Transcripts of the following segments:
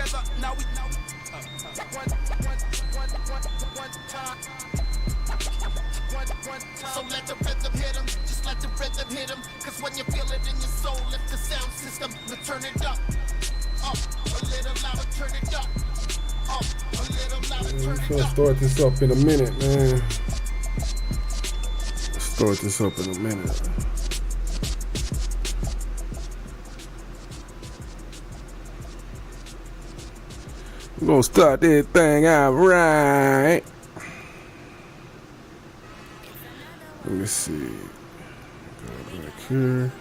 together. Now we one time. So let the rhythm hit 'em, just let the rhythm hit 'em. Cause when you feel it in your soul, lift the sound system, now turn it up. A little louder, turn it up. A little louder, turn it up. We'll start this up in a minute, man. Start this up in a minute. We're gonna start this thing out right. Let me see. Go back here.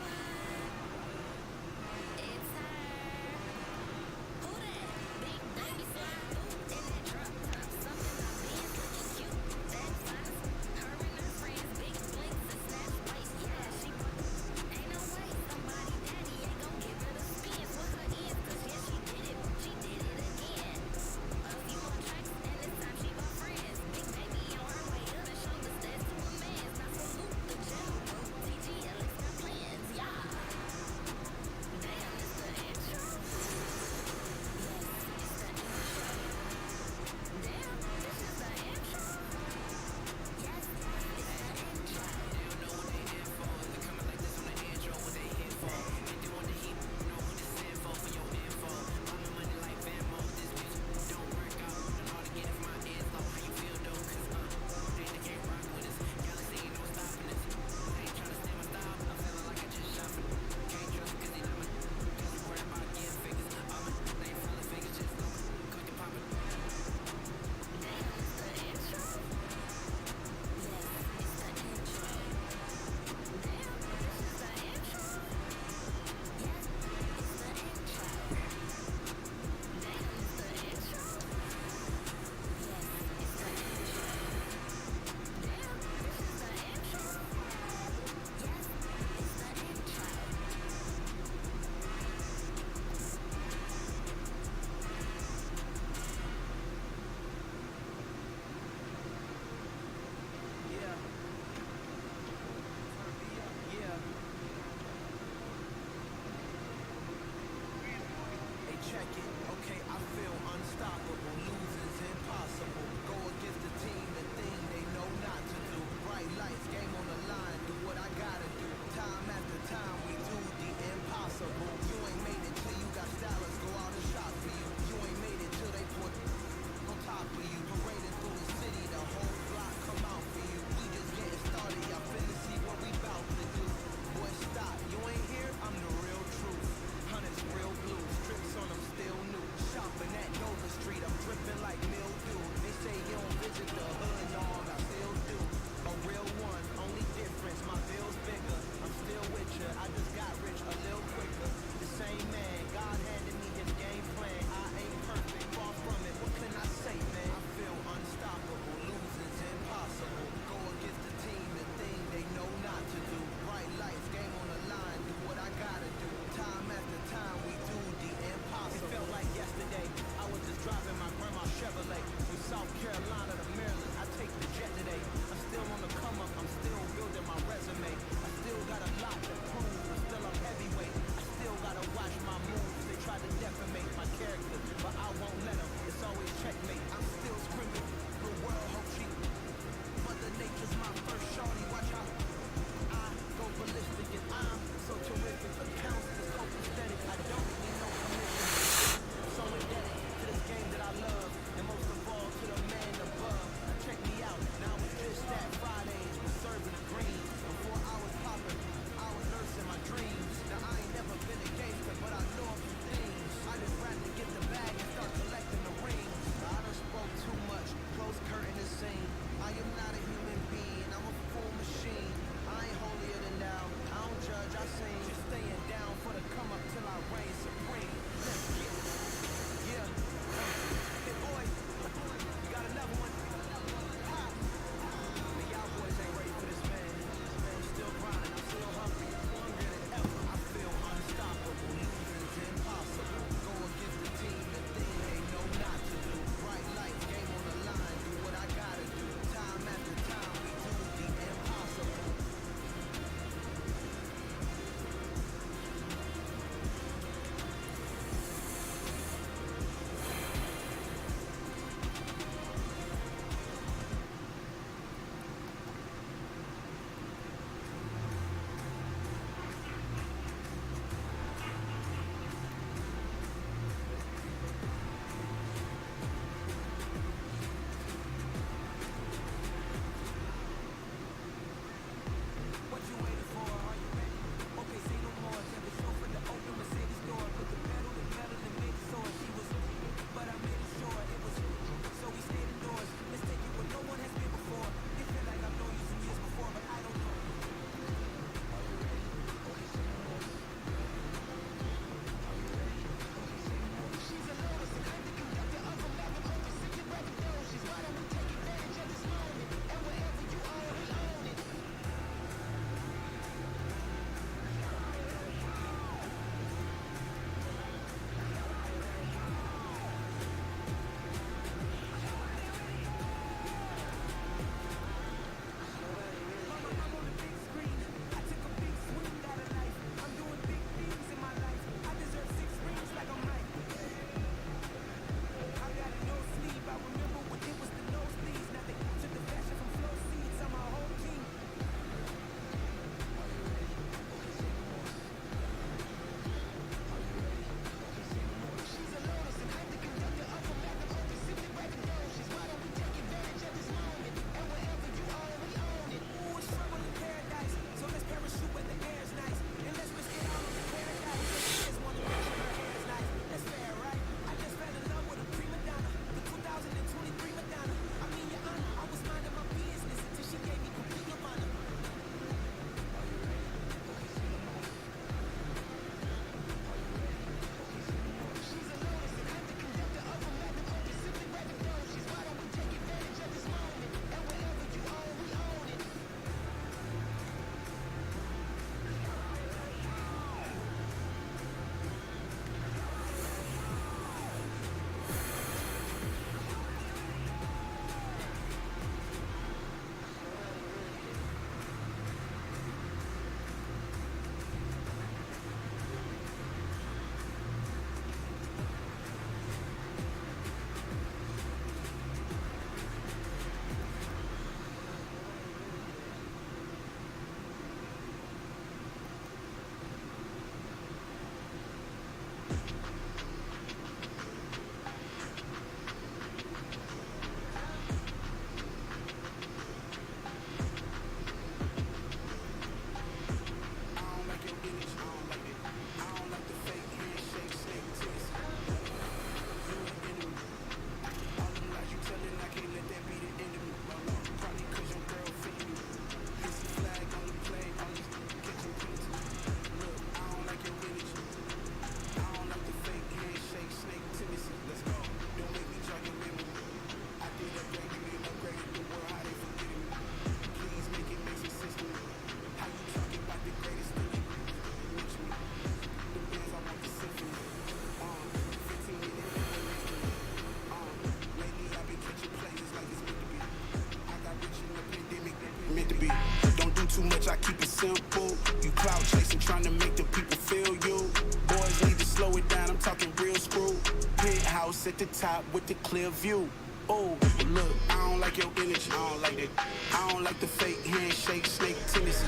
penthouse at the top with the clear view. Oh, look, I don't like your energy. I don't like that. I don't like the fake handshake, snake tendency.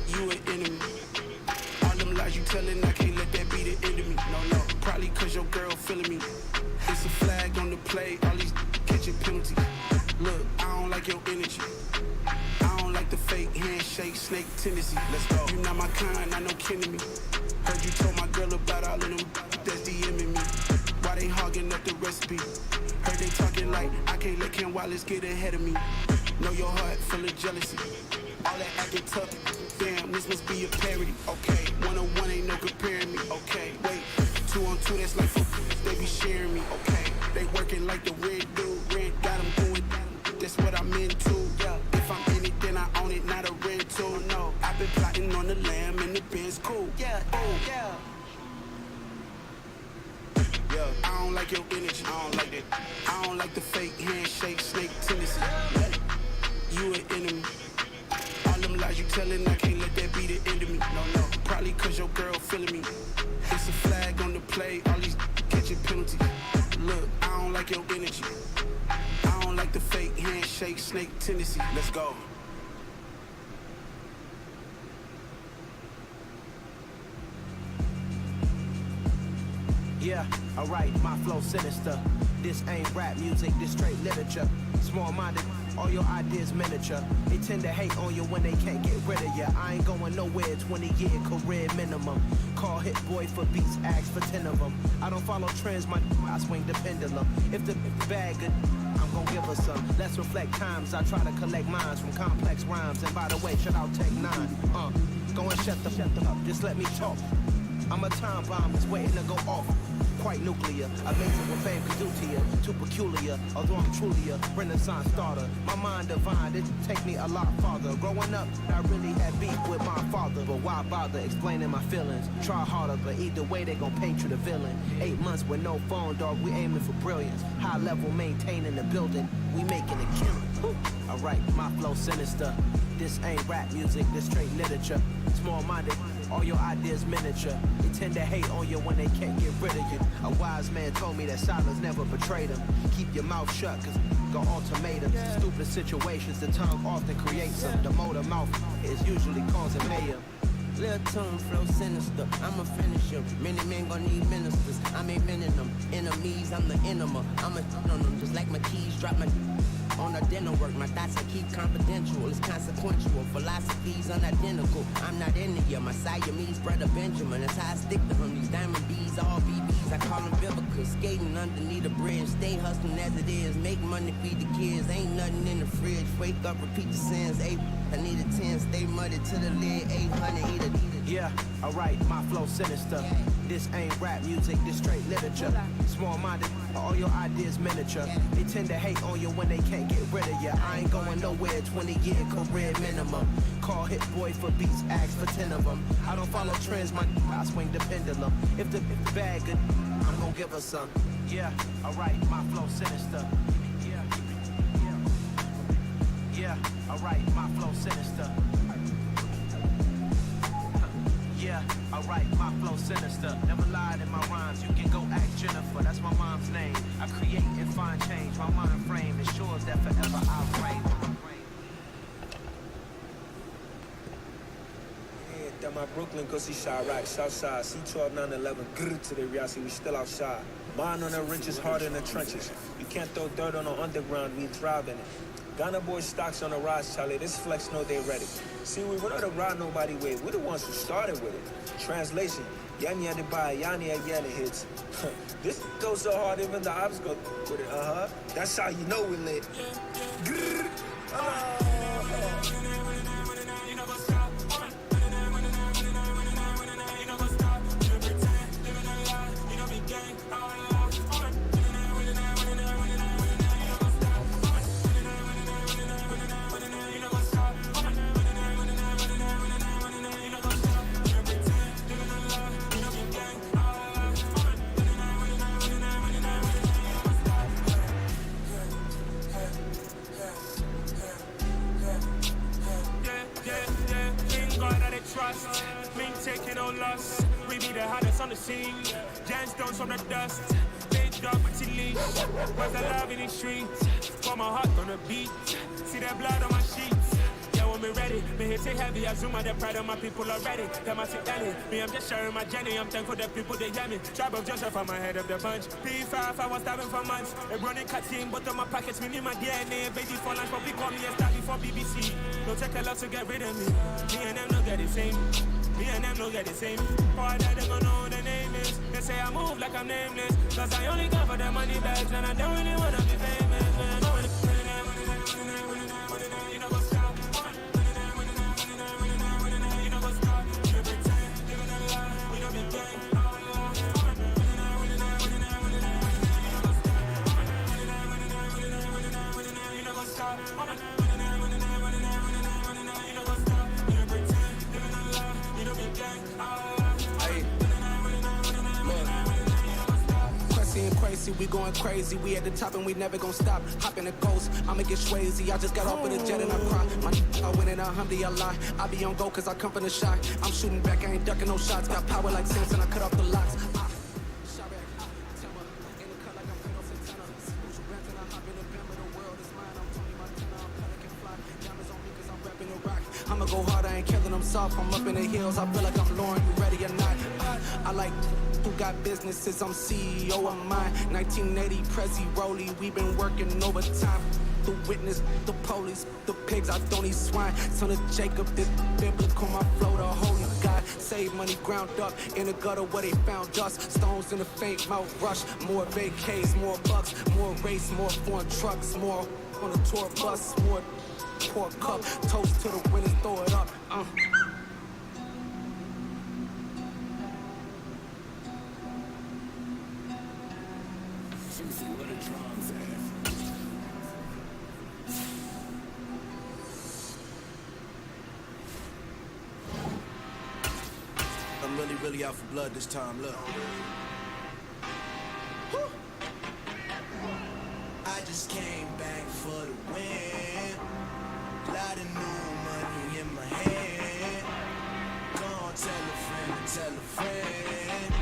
You an enemy. All them lies you telling, I can't let that be the end of me. No, probably cause your girl feeling me. It's a flag on the play, all these catching penalties. Look, I don't like your energy. I don't like the fake handshake, snake tendency. Let's go. You not my kind, I know kin to me. Heard you told my girl about all of them that's DMing me. Why they hogging up the recipe? Heard they talking like I can't let Ken Wallace get ahead of me. Know your heart full of jealousy. All that acting tough. Damn, this must be a parody. Okay, 1-on-1 ain't no comparing me. Okay, wait, 2-on-2 that's like they be sharing me. Okay, they working like the red dude. Red got them going. That's what I'm into. Yeah, if I'm in it, then I own it, not a rental. No, I've been plotting on the lamb and the Benz cool. Yeah, oh yeah. I don't like your energy. I don't like that. I don't like the fake handshake, snake tendency. You an enemy. All them lies you telling, I can't let that be the end of me. No, probably cause your girl feeling me. It's a flag on the play, all these catching penalties. Look, I don't like your energy. I don't like the fake handshake, snake tendency. Let's go. Yeah, alright, my flow sinister. This ain't rap music, this straight literature. Small-minded, all your ideas miniature. They tend to hate on you when they can't get rid of you. I ain't going nowhere, 20-year career minimum. Call Hit Boy for beats, ask for 10 of them. I don't follow trends, I swing the pendulum. If the bag good, I'm gon' give her some. Let's reflect times, I try to collect minds from complex rhymes. And by the way, shout out Tech 9. Go and shut them up, just let me talk. I'm a time bomb that's waiting to go off. Quite nuclear, amazing what fame can do to you. Too peculiar, although I'm truly a renaissance starter. My mind divine, it take me a lot farther. Growing up, I really had beef with my father. But why bother explaining my feelings? Try harder, but either way they gon' paint you the villain. 8 months with no phone, dog, we aiming for brilliance. High level maintaining the building, we making a killing. Alright, my flow sinister. This ain't rap music, this straight literature. Small-minded, all your ideas miniature. They tend to hate on you when they can't get rid of you. A wise man told me that silence never betrayed him. Keep your mouth shut, cause go ultimatum. Stupid situations, the tongue often creates them. The motor mouth is usually causing mayhem. Lil' tune, flow sinister, I'ma finish him. Many men gon' need ministers, I'm aiming them. Enemies, I'm the enema. I'ma on them just like my keys, drop my on the dinner work. My thoughts I keep confidential, it's consequential. Philosophies unidentical, I'm not into you. My Siamese brother Benjamin, that's how I stick to him. These diamond bees, all BBs, I call them biblical. Skating underneath the bridge, stay hustling as it is. Make money, feed the kids, ain't nothing in the fridge. Wake up, repeat the sins, I need a 10, stay muddy to the lid, 800, eat it. Yeah, alright, my flow sinister. This ain't rap music, this straight literature. Small-minded, all your ideas miniature. They tend to hate on you when they can't get rid of you. I ain't going nowhere, 20-year career minimum. Call Hit Boy for beats, ask for 10 of them. I don't follow trends, I swing the pendulum. If the bag good, I'm gon' give her some. Yeah, alright, my flow sinister. Yeah, alright, my flow sinister. Yeah, alright, my flow sinister. Never lied in my rhymes, you can go ask Jennifer, that's my mom's name. I create and find change, my mind frame ensures that forever I'll reign. Yeah, that my Brooklyn go see Chirac, Southside, C12 911, grr to the Riasi, we still outside. Mine on the riches, hard in the trenches. You can't throw dirt on the underground, we thrive in it. Ghana boys stocks on the rise, Charlie. This flex know they ready. See, we not to ride nobody with. We're the ones who started with it. Translation: Yani had to buy, Yani again it hits. This goes so hard, even the ops go with it. That's how you know we lit. Grrr. Trust, me taking no loss. We be the hottest on the scene. Jam stones from the dust. Where's the love in these streets? Pour my heart on the beat. See that blood on my sheets. Yeah, when me ready, me hit it heavy. I zoom out the pride of my people already. Them I sit down me, I'm just sharing my journey. I'm thankful that people they hear me. Tribe of Joseph, I'm ahead of the bunch. P5, I was starving for months. A running cutscene, but on my pockets, me need my DNA. Baby for lunch, but we call me a star before BBC. Don't take a lot to get rid of me. Me and them don't get the same. Me and them don't get the same. Boy, that they gon' know what the name is. They say I move like I'm nameless. Cause I only go for the money bags. And I don't really wanna be famous, man. You know what's up? You know what's up? You pretend, living a lie. We don't be gang. You know what's up? Crazy, we going crazy. We at the top and we never gon' stop. Hop in the ghost, I'ma get swayzy. I just got off with a jet and I cry. I win in a Humvee, I lie. I be on go cause I come from the shot. I'm shooting back, I ain't ducking no shots. Got power like Samson, I cut off the locks. I'ma go hard, I ain't killing them soft. I'm up in the hills, I feel like I'm Lauren, you ready or not? I like who got businesses, I'm CEO of mine. 1980 Prezi Rolly, we been working overtime. The witness, the police, the pigs, I don't eat swine. Son of Jacob, this biblical, my flow, the holy God. Save money ground up in the gutter where they found us. Stones in the faint mouth rush. More vacays, more bucks, more race, more foreign trucks, more on the tour bus, more pour a cup, toast to the winners, throw it up. I'm really out for blood this time, look. I just came back for the win. Lot of new money in my hand. Gonna tell a friend.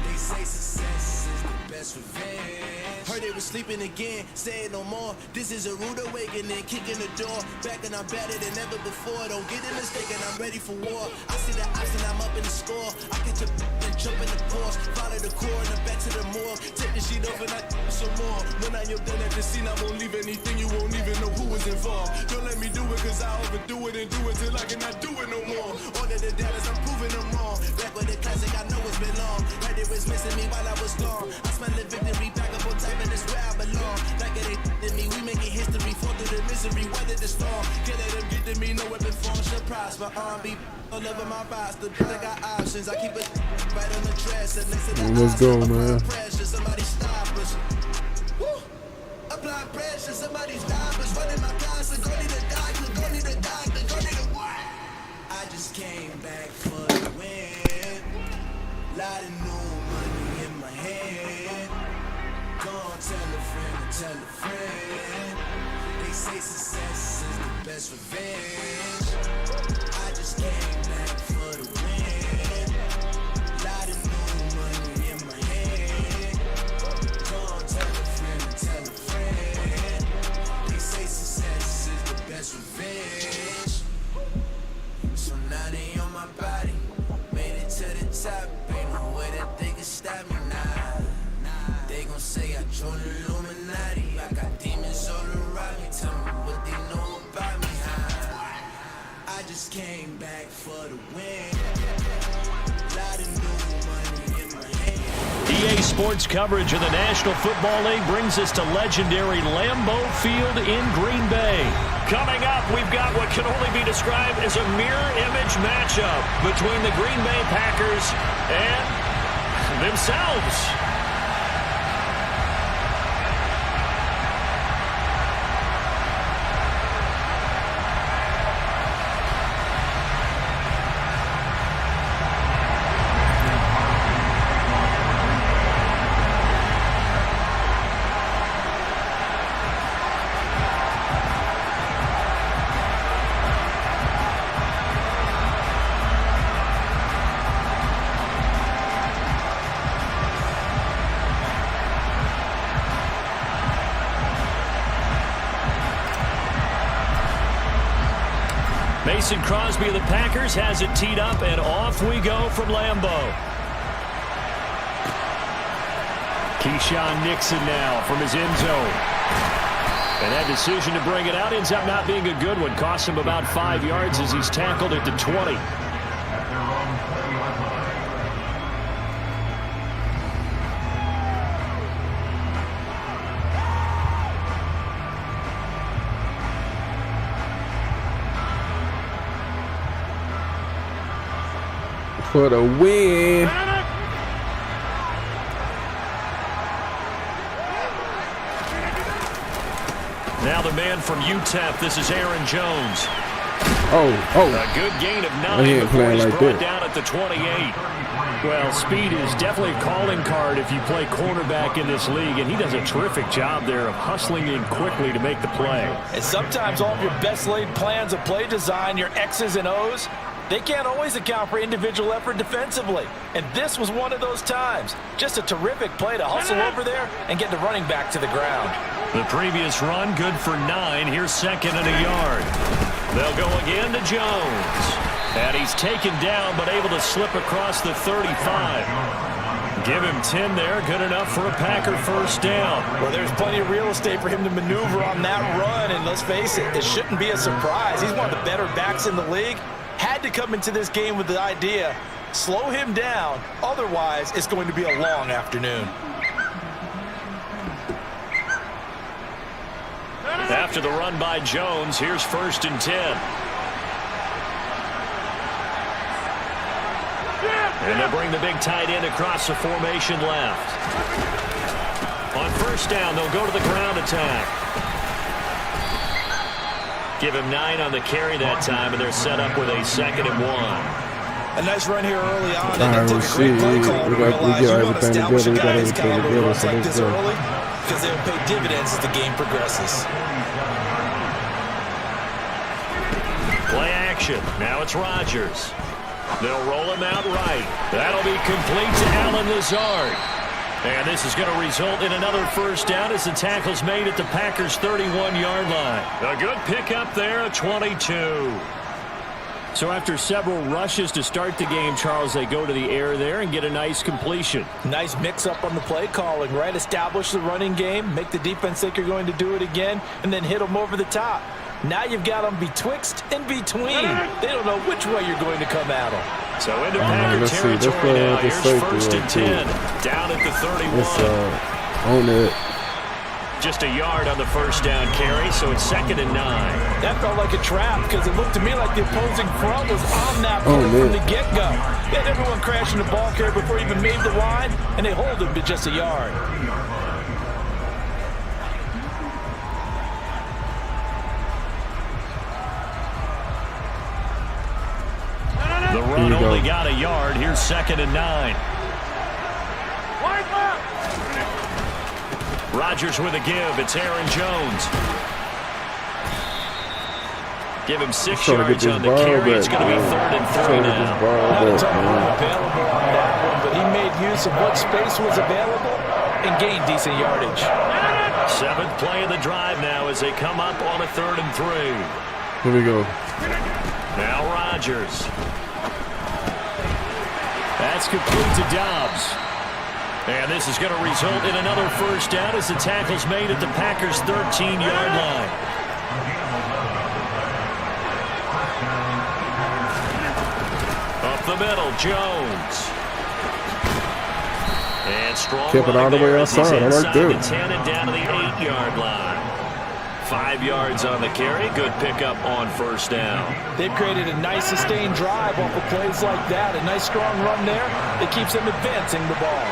They say success is the best revenge. Heard they was sleeping again, say it no more. This is a rude awakening, kicking the door. Back and I'm better than ever before. Don't get it mistaken, I'm ready for war. I see the ops and I'm up in the score. I catch a and jump in the course. Follow the core and then back to the morgue. Take the sheet off and I some more. When I am done at the scene, I won't leave anything. You won't even know who was involved. Don't let me do it cause I overdo it and do it till I cannot do it no more. All of the data, I'm proving them wrong. Back with the classic, I know it's been long. Heard it was missing me while I was gone. I smell the victory back up on top and it's where I belong. Like it ain't in me, we making history. Fall through the misery, weather the storm. Can't let them get to me, no weapon form should prosper. R&B all over my roster, I got options. I keep it right on the dresser next to the Let's go, man. Pressure, somebody stop us. Woo! Apply pressure, somebody stop us. Running my closet, go need a doctor, go need a doctor, go need a what? I just came back for the win. Lot of new money in my hand. Gonna tell a friend. They say success is the best revenge. I just came back for the win. Lot of new money in my hand. Gonna tell a friend. They say success is the best revenge. So now they on my body. Made it to the top. Ain't no way that they can stop me now. They gon' say I joined the Illuminati. I got demons all around me. Tell me what they know about me. I just came back for the win. Lot of new money in my hand. EA Sports coverage of the National Football League brings us to legendary Lambeau Field in Green Bay. Coming up, we've got what can only be described as a mirror image matchup between the Green Bay Packers and themselves. Mason Crosby of the Packers has it teed up, and off we go from Lambeau. Keyshawn Nixon now from his end zone. And that decision to bring it out ends up not being a good one. Costs him about 5 yards as he's tackled at the 20. For the win. Now the man from UTEP, this is Aaron Jones. Oh. A good gain of 9 He ain't before playing he's like brought that. down at the 28. Well, speed is definitely a calling card if you play cornerback in this league, and he does a terrific job there of hustling in quickly to make the play. And sometimes all of your best laid plans of play design, your X's and O's, they can't always account for individual effort defensively. And this was one of those times. Just a terrific play to hustle over there and get the running back to the ground. The previous run, good for 9. Here's 2nd and a yard. They'll go again to Jones. And he's taken down, but able to slip across the 35. Give him 10 there. Good enough for a Packer first down. Well, there's plenty of real estate for him to maneuver on that run. And let's face it, it shouldn't be a surprise. He's one of the better backs in the league. Had to come into this game with the idea, slow him down. Otherwise, it's going to be a long afternoon. After the run by Jones, here's 1st and 10. And they'll bring the big tight end across the formation left. On first down, they'll go to the ground attack. Give him 9 on the carry that time, and they're set up with a 2nd and 1. A nice run here early on. All right, we'll see. We get everything together. We got everything together. So like let's this go. early because they'll pay dividends as the game progresses. Play action. Now it's Rodgers. They'll roll him out right. That'll be complete to Allen Lazard. And this is going to result in another first down as the tackle's made at the Packers' 31-yard line. A good pickup there, a 22. So after several rushes to start the game, Charles, they go to the air there and get a nice completion. Nice mix-up on the play calling, right? Establish the running game, make the defense think you're going to do it again, and then hit them over the top. Now you've got them betwixt and between. They don't know which way you're going to come at them. So into Packer territory now. Here's 1st and 10. Down at the 31. On it. Just a yard on the first down carry, so it's 2nd and 9. That felt like a trap because it looked to me like the opposing front was on that play from the get-go. They had everyone crashing the ball carrier before he even made the line, and they hold him to just a yard. The run only got a yard. Here's 2nd and 9. Rodgers with a give. It's Aaron Jones. Give him 6 yards on the carry. It's going to be 3rd and 3 now. Not a ton of room available on that one, but he made use of what space was available and gained decent yardage. 7th play of the drive now as they come up on a 3rd and 3. Here we go. Now Rodgers. That's complete to Dobbs. And this is going to result in another first down as the tackle's made at the Packers' 13-yard line. Up the middle, Jones. And strong kept it all the way outside. I like the that. 10 and down to the 8-yard line. 5 yards on the carry. Good pickup on first down. They've created a nice sustained drive off of plays like that. A nice strong run there. It keeps them advancing the ball.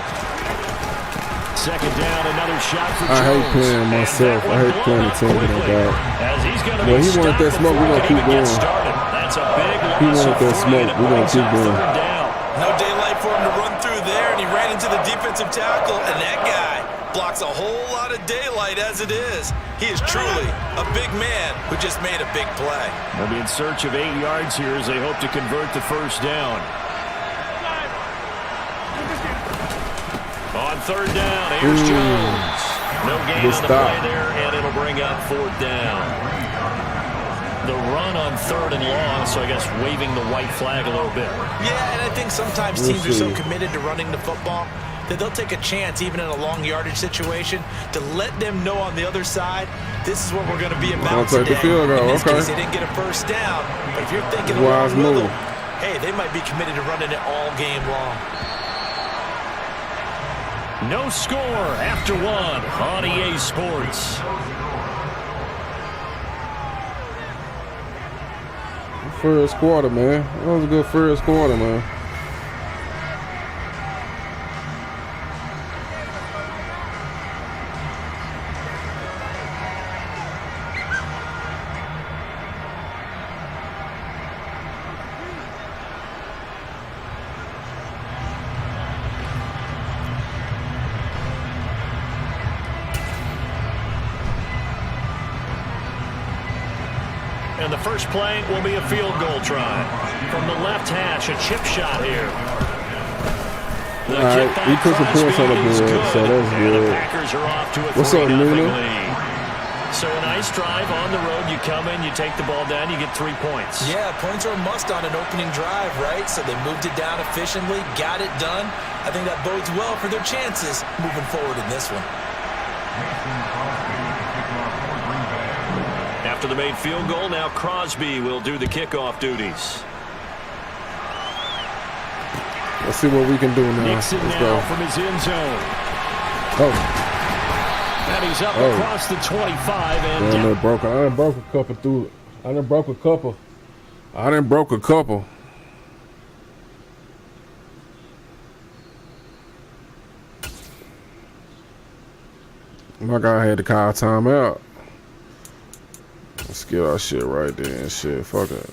2nd down, another shot for Jones. I hate playing myself. I hate playing the team with that. As he's going to Well, be he wanted that smoke. We're going to keep going. That's a big loss. He wanted that smoke. We're going to keep going. No daylight for him to run through there, and he ran into the defensive tackle, and that guy blocks a whole lot of daylight as it is. He is truly a big man who just made a big play. They'll be in search of 8 yards here as they hope to convert the first down. On 3rd down, here's Jones. No gain on the play there, and it'll bring up 4th down. the run on 3rd and long, so I guess waving the white flag a little bit. Yeah, and I think sometimes teams are so committed to running the football that they'll take a chance, even in a long yardage situation, to let them know on the other side, this is what we're going to be about today. Take the field goal. In this Okay. case, they didn't get a first down, but if you're thinking Wise along with move. them, hey, they might be committed to running it all game long. No score after 1 on EA Sports. First quarter, man. That was a good first quarter, man. And the first play will be a field goal try. From the left hash, a chip shot here. The All right, kickback we put some points on the Crosby is board, so that's And the good. Packers are off to a What's up, 3-0 Nina? lead. So a nice drive on the road. You come in, you take the ball down, you get 3 points. Yeah, points are a must on an opening drive, right? So they moved it down efficiently, got it done. I think that bodes well for their chances moving forward in this one. After the made field goal, now Crosby will do the kickoff duties. Let's see what we can do now. Nixon Let's now go. from his end zone. Oh, And he's up Oh. across the 25 and man, down. I done broke a couple through it. I done broke a couple. My guy had to call timeout. Let's get our shit right there and shit. Fuck it.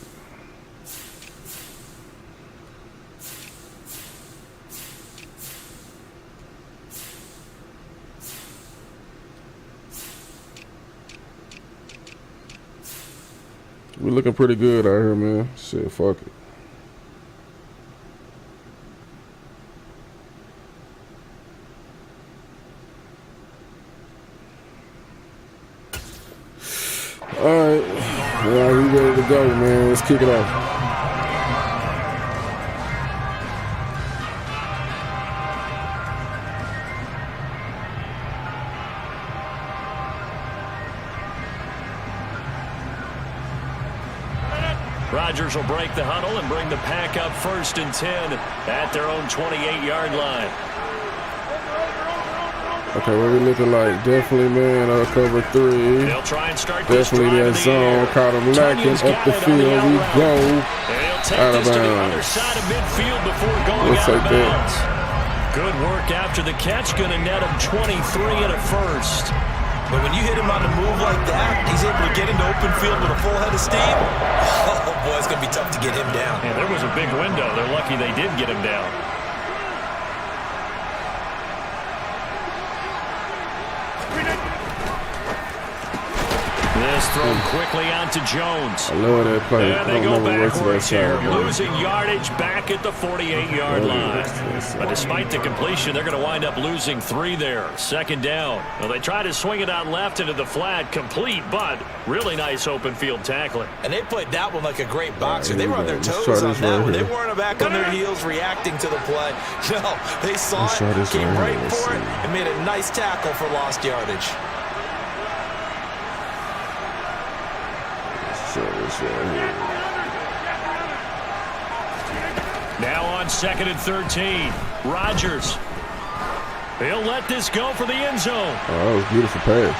We looking pretty good out here, man. Shit, fuck it. All right, well, we ready to go, man. Let's kick it off. Rodgers will break the huddle and bring the Pack up 1st and 10 at their own 28-yard line. Okay, what we looking like? Definitely, man, cover 3. They'll try and start this Definitely drive that in the air. zone. Caught him lacking. Tunyon's Up the got it on field. We out go. route. They'll take Out of this to the other bounds. side of midfield before going We'll out take of that. bounds. Good work after the catch. Going to net him 23 and a first. But when you hit him on the move like that, he's able to get into open field with a full head of steam. Oh, boy, it's going to be tough to get him down. Yeah, there was a big window. They're lucky they did get him down. This thrown quickly out to Jones. I love that play. And I they don't go know what to that backwards here, side, man. losing yardage back at the 48-yard line. But despite the completion, they're going to wind up losing 3 there. 2nd down. Well, they try to swing it out left into the flat, complete, but really nice open field tackling. And they played that one like a great boxer. Here They we were on go. their Let's toes try on this that right one. They here. weren't back on their heels reacting to the play. No, they saw Let's try it, this came right here. right Let's for it, see. and made a nice tackle for lost yardage. So this right here. Now on 2nd and 13. Rodgers. He'll let this go for the end zone. Oh, that was a beautiful pass.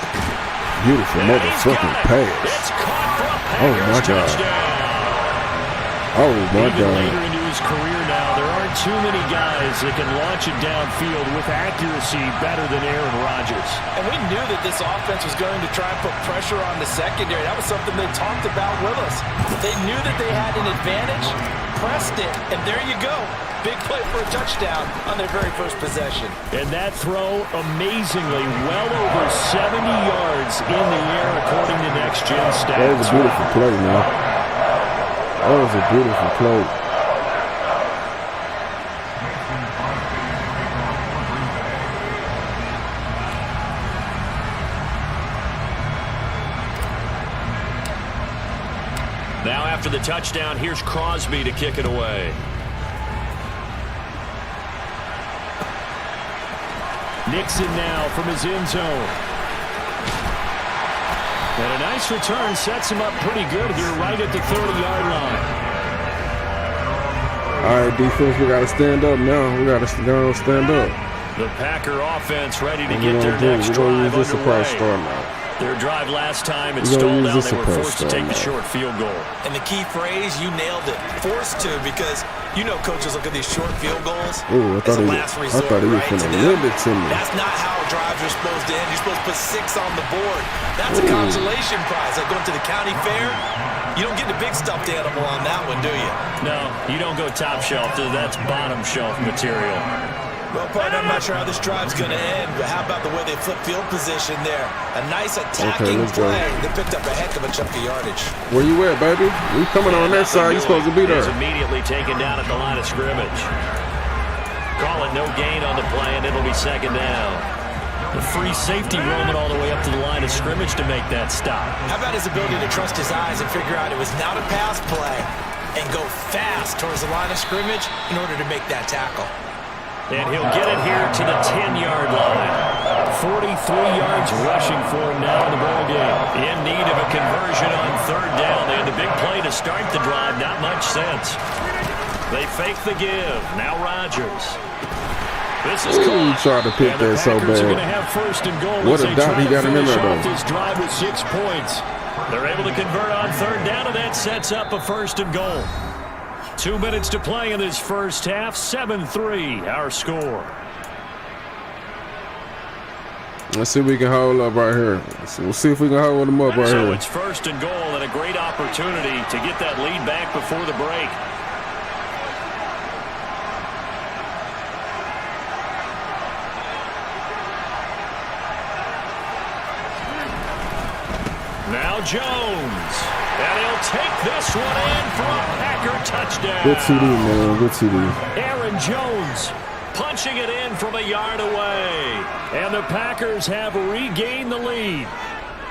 Beautiful And he's got motherfucking it. pass. It's caught for a Oh, my Packers God. touchdown. Oh, my Even God. later into his career now, there aren't too many guys that can launch it downfield with accuracy better than Aaron Rodgers. And we knew that this offense was going to try and put pressure on the secondary. That was something they talked about with us. They knew that they had an advantage, pressed it, and there you go. Big play for a touchdown on their very first possession. And that throw, amazingly, well over 70 yards in the air, according to Next Gen stats. That was a beautiful play, man. That was a beautiful play. after the touchdown, here's Crosby to kick it away. Nixon now from his end zone. And a nice return sets him up pretty good here right at the 30-yard line. All right, defense, we got to stand up now. We got to stand up. The Packer offense ready to What get we their gonna do? next We gonna drive use this underway. surprise start now. Their drive last time, it We gonna stalled use out. this They were surprise forced to start take the now. short field goal. And the key phrase, you nailed it. Forced to, because you know coaches look at these short field goals Ooh, I as thought a he last was resort, right? finna To them, lend it to me. that's not how drives are supposed to end. You're supposed to put 6 on the board. That's a Ooh. consolation prize. Like going to the county fair, you don't get the big stuffed animal on that one, do you? No, you don't go top shelf. That's bottom shelf material. Well, partner, I'm not sure how this drive's going to end, but how about the way they flip field position there? A nice attacking let's go. play. They picked up a heck of a chunk of yardage. Where you at, baby? We coming on that side. You supposed to be there. He's immediately taken down at the line of scrimmage. Call it no gain on the play, and it'll be second down. The free safety roaming all the way up to the line of scrimmage to make that stop. How about his ability to trust his eyes and figure out it was not a pass play and go fast towards the line of scrimmage in order to make that tackle? And he'll get it here to the 10-yard line. 43 yards rushing for him now in the ballgame. In need of a conversion on third down. They had the big play to start the drive. Not much sense. They fake the give. Now Rodgers. This is Ooh, he tried to pick and the that so Packers are going to bad. have first and goal. What as a they dot try he to got in there, finish off though. this drive with 6 points. They're able to convert on third down, and that sets up a first and goal. 2 minutes to play in this first half. 7-3, our score. Let's see if we can hold up right here. We'll see if we can hold them up right So here. it's first and goal and a great opportunity to get that lead back before the break. Now Jones. And he'll take this one in for a Packer touchdown. Good TD, man. Good TD. Aaron Jones punching it in from a yard away. And the Packers have regained the lead.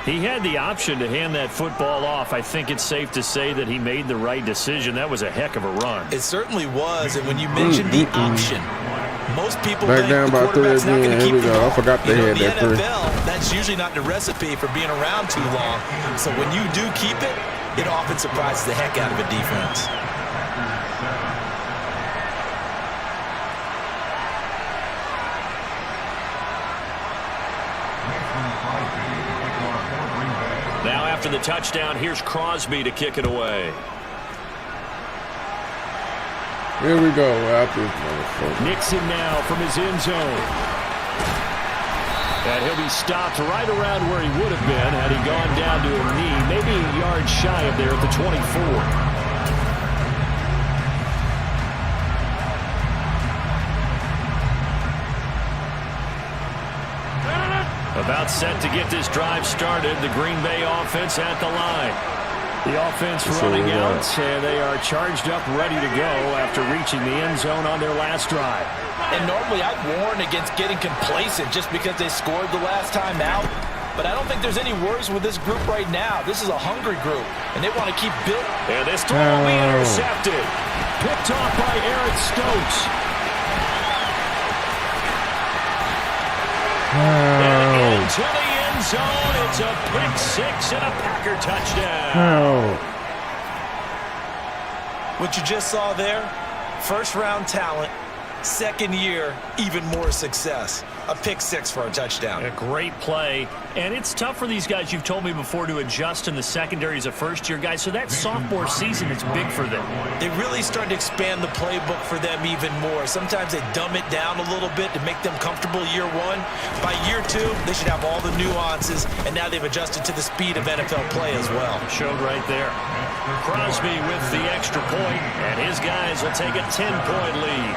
He had the option to hand that football off. I think it's safe to say that he made the right decision. That was a heck of a run. It certainly was, and when you mentioned the option, most people Back think down the by 3 quarterback's not going again. to Here keep we the go. I ball. forgot they You know, had the that 3. NFL, that's usually not the recipe for being around too long. So when you do keep it, it often surprises the heck out of a defense. Now after the touchdown, here's Crosby to kick it away. Here we go. After this motherfucker. Nixon now from his end zone. And he'll be stopped right around where he would have been had he gone down to a knee, maybe a yard shy of there at the 24. About set to get this drive started. The Green Bay offense at the line. The offense running out, and they are charged up, ready to go after reaching the end zone on their last drive. And normally I'd warn against getting complacent just because they scored the last time out. But I don't think there's any worries with this group right now. This is a hungry group, and they want to keep building. And this throw will be intercepted. Picked off by Eric Stokes. And into the end zone. It's a pick six and a Packer touchdown. What you just saw there, first-round talent, second year, even more success. A pick six for a touchdown. A great play. And it's tough for these guys, you've told me before, to adjust in the secondary as a first-year guy. So that sophomore season is big for them. They really started to expand the playbook for them even more. Sometimes they dumb it down a little bit to make them comfortable year one. By year two, they should have all the nuances, and now they've adjusted to the speed of NFL play as well. Showed right there. Crosby with the extra point, and his guys will take a 10-point lead.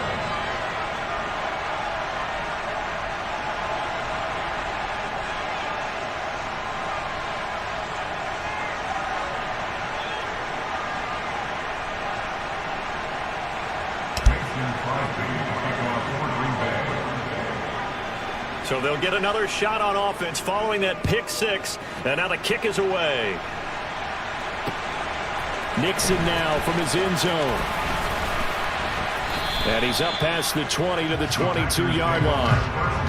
So they'll get another shot on offense following that pick six, and now the kick is away. Nixon now from his end zone. And he's up past the 20 to the 22-yard line.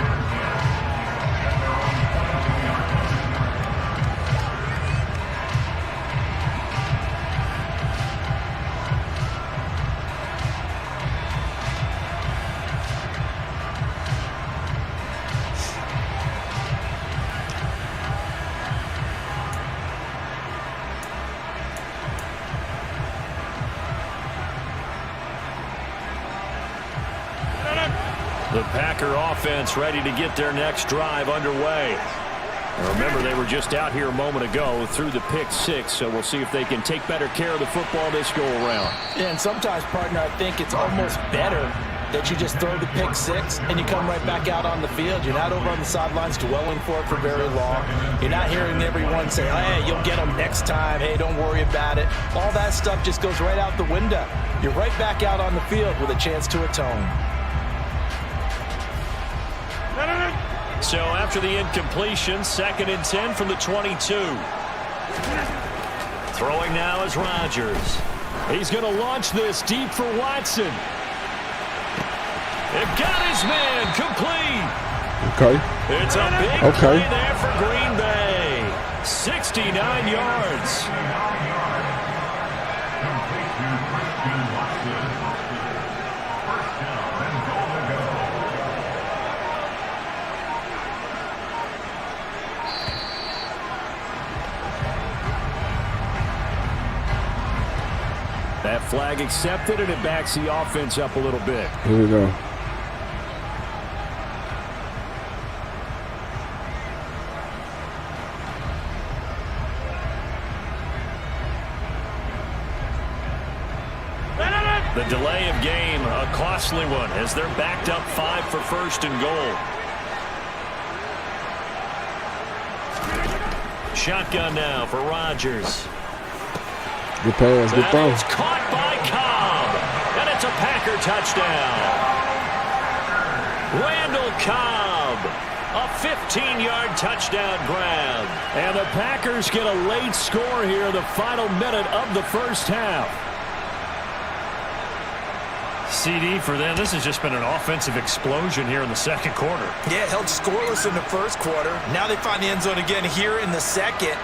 The Packer offense ready to get their next drive underway. Now remember, they were just out here a moment ago through the pick six, so we'll see if they can take better care of the football this go around. Yeah, and sometimes, partner, I think it's almost better that you just throw the pick six and you come right back out on the field. You're not over on the sidelines dwelling for it for very long. You're not hearing everyone say, hey, you'll get them next time. Hey, don't worry about it. All that stuff just goes right out the window. You're right back out on the field with a chance to atone. So after the incompletion, 2nd and 10 from the 22. Throwing now is Rodgers. He's going to launch this deep for Watson. It got his man complete. Okay. It's a big play there for Green Bay. 69 yards. That flag accepted, and it backs the offense up a little bit. Here we go. The delay of game, a costly one, as they're backed up 5 for 1st and goal. Shotgun now for Rodgers. Good pass, good throw. It's caught by Cobb, and it's a Packer touchdown. Randall Cobb, a 15-yard touchdown grab. And the Packers get a late score here, the final minute of the first half. CD for them, this has just been an offensive explosion here in the second quarter. Yeah, held scoreless in the first quarter. Now they find the end zone again here in the second.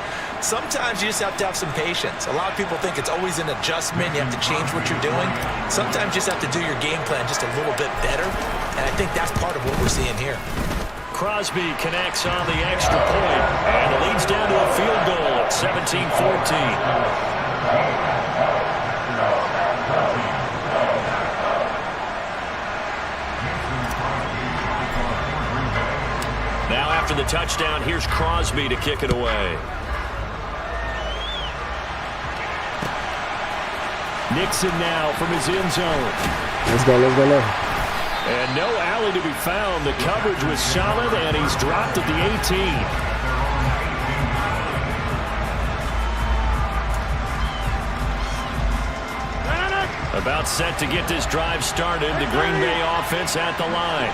Sometimes you just have to have some patience. A lot of people think it's always an adjustment. You have to change what you're doing. Sometimes you just have to do your game plan just a little bit better. And I think that's part of what we're seeing here. Crosby connects on the extra point, and it leads down to a field goal at 17-14. Now after the touchdown, here's Crosby to kick it away. Nixon now from his end zone. Let's go, let's go, let's go. And no alley to be found. The coverage was solid, and he's dropped at the 18. About set to get this drive started. The Green Bay offense at the line.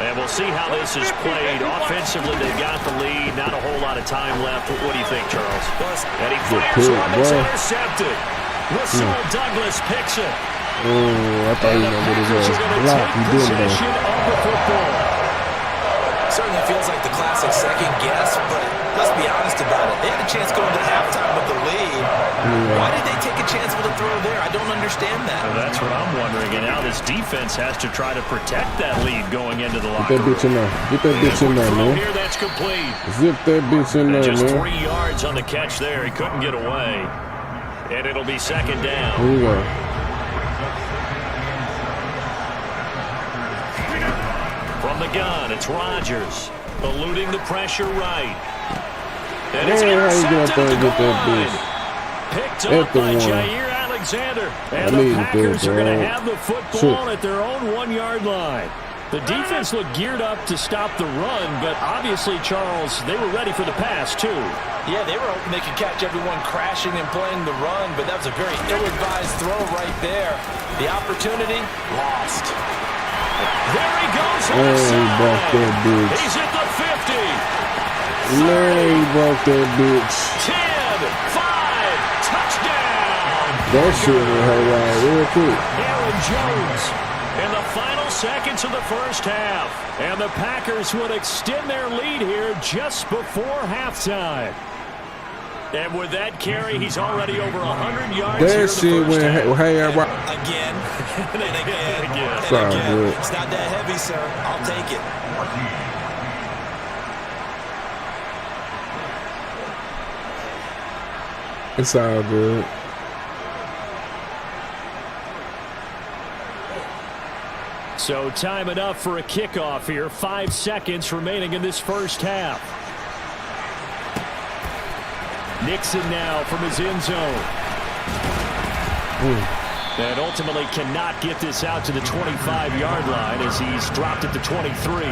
And we'll see how this is played. Offensively, they've got the lead. Not a whole lot of time left. What do you think, Charles? And he fires one that's intercepted. Russell Douglas picks it. Oh, I thought he was going to get his ass blocked. He did though. Certainly feels like the classic second guess, but let's be honest about it. They had a chance going to halftime with the lead. Why did they take a chance with a throw there? I don't understand that. Well, that's what I'm wondering. And now this defense has to try to protect that lead going into the locker room. Get that bitch in there. Get that bitch in there, man. Here, that's complete. Zip that bitch in there, just man. 3 yards on the catch there. He couldn't get away. And it'll be second down. Here we go. From the gun, it's Rodgers. Eluding the pressure right. And it's intercepted at the goal. Picked up by Jair Alexander. And the Packers are going to have the football at their own 1-yard line. The defense looked geared up to stop the run, but obviously, Charles, they were ready for the pass, too. Yeah, they were hoping they could catch everyone crashing and playing the run, but that was a very ill-advised throw right there. The opportunity, lost. There he goes on the side. He's at the 50. Larry broke that bitch. 10, 5, touchdown. That shit will hurt right real quick. Aaron Jones in the final seconds of the first half. And the Packers would extend their lead here just before halftime. And with that carry, he's already over 100 yards. That shit went Again and again. Sorry, good. It's not that heavy, sir. I'll take it. It's all good. So time enough for a kickoff here. 5 seconds remaining in this first half. Nixon now from his end zone. And ultimately cannot get this out to the 25-yard line as he's dropped at the 23.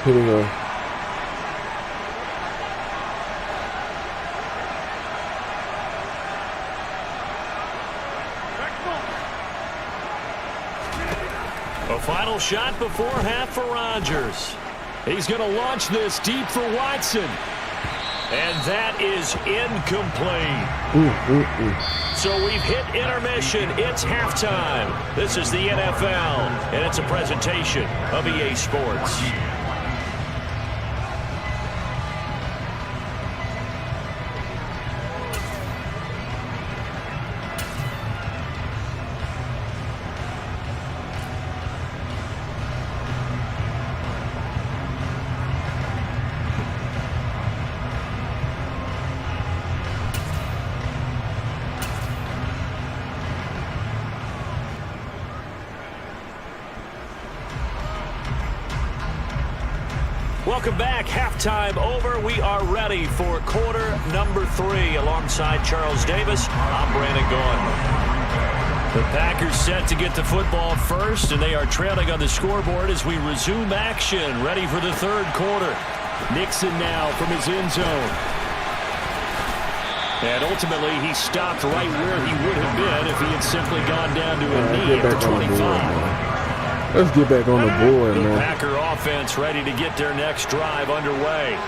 Here we go. A final shot before half for Rodgers. He's going to launch this deep for Watson. And that is incomplete. So we've hit intermission. It's halftime. This is the NFL, and it's a presentation of EA Sports. Welcome back. Halftime over. We are ready for quarter number 3. Alongside Charles Davis, I'm Brandon Gaudin. The Packers set to get the football first, and they are trailing on the scoreboard as we resume action. Ready for the third quarter. Nixon now from his end zone. And ultimately, he stopped right where he would have been if he had simply gone down to a knee at the 25. Let's get back on the board, The man. Packer offense ready to get their next drive underway.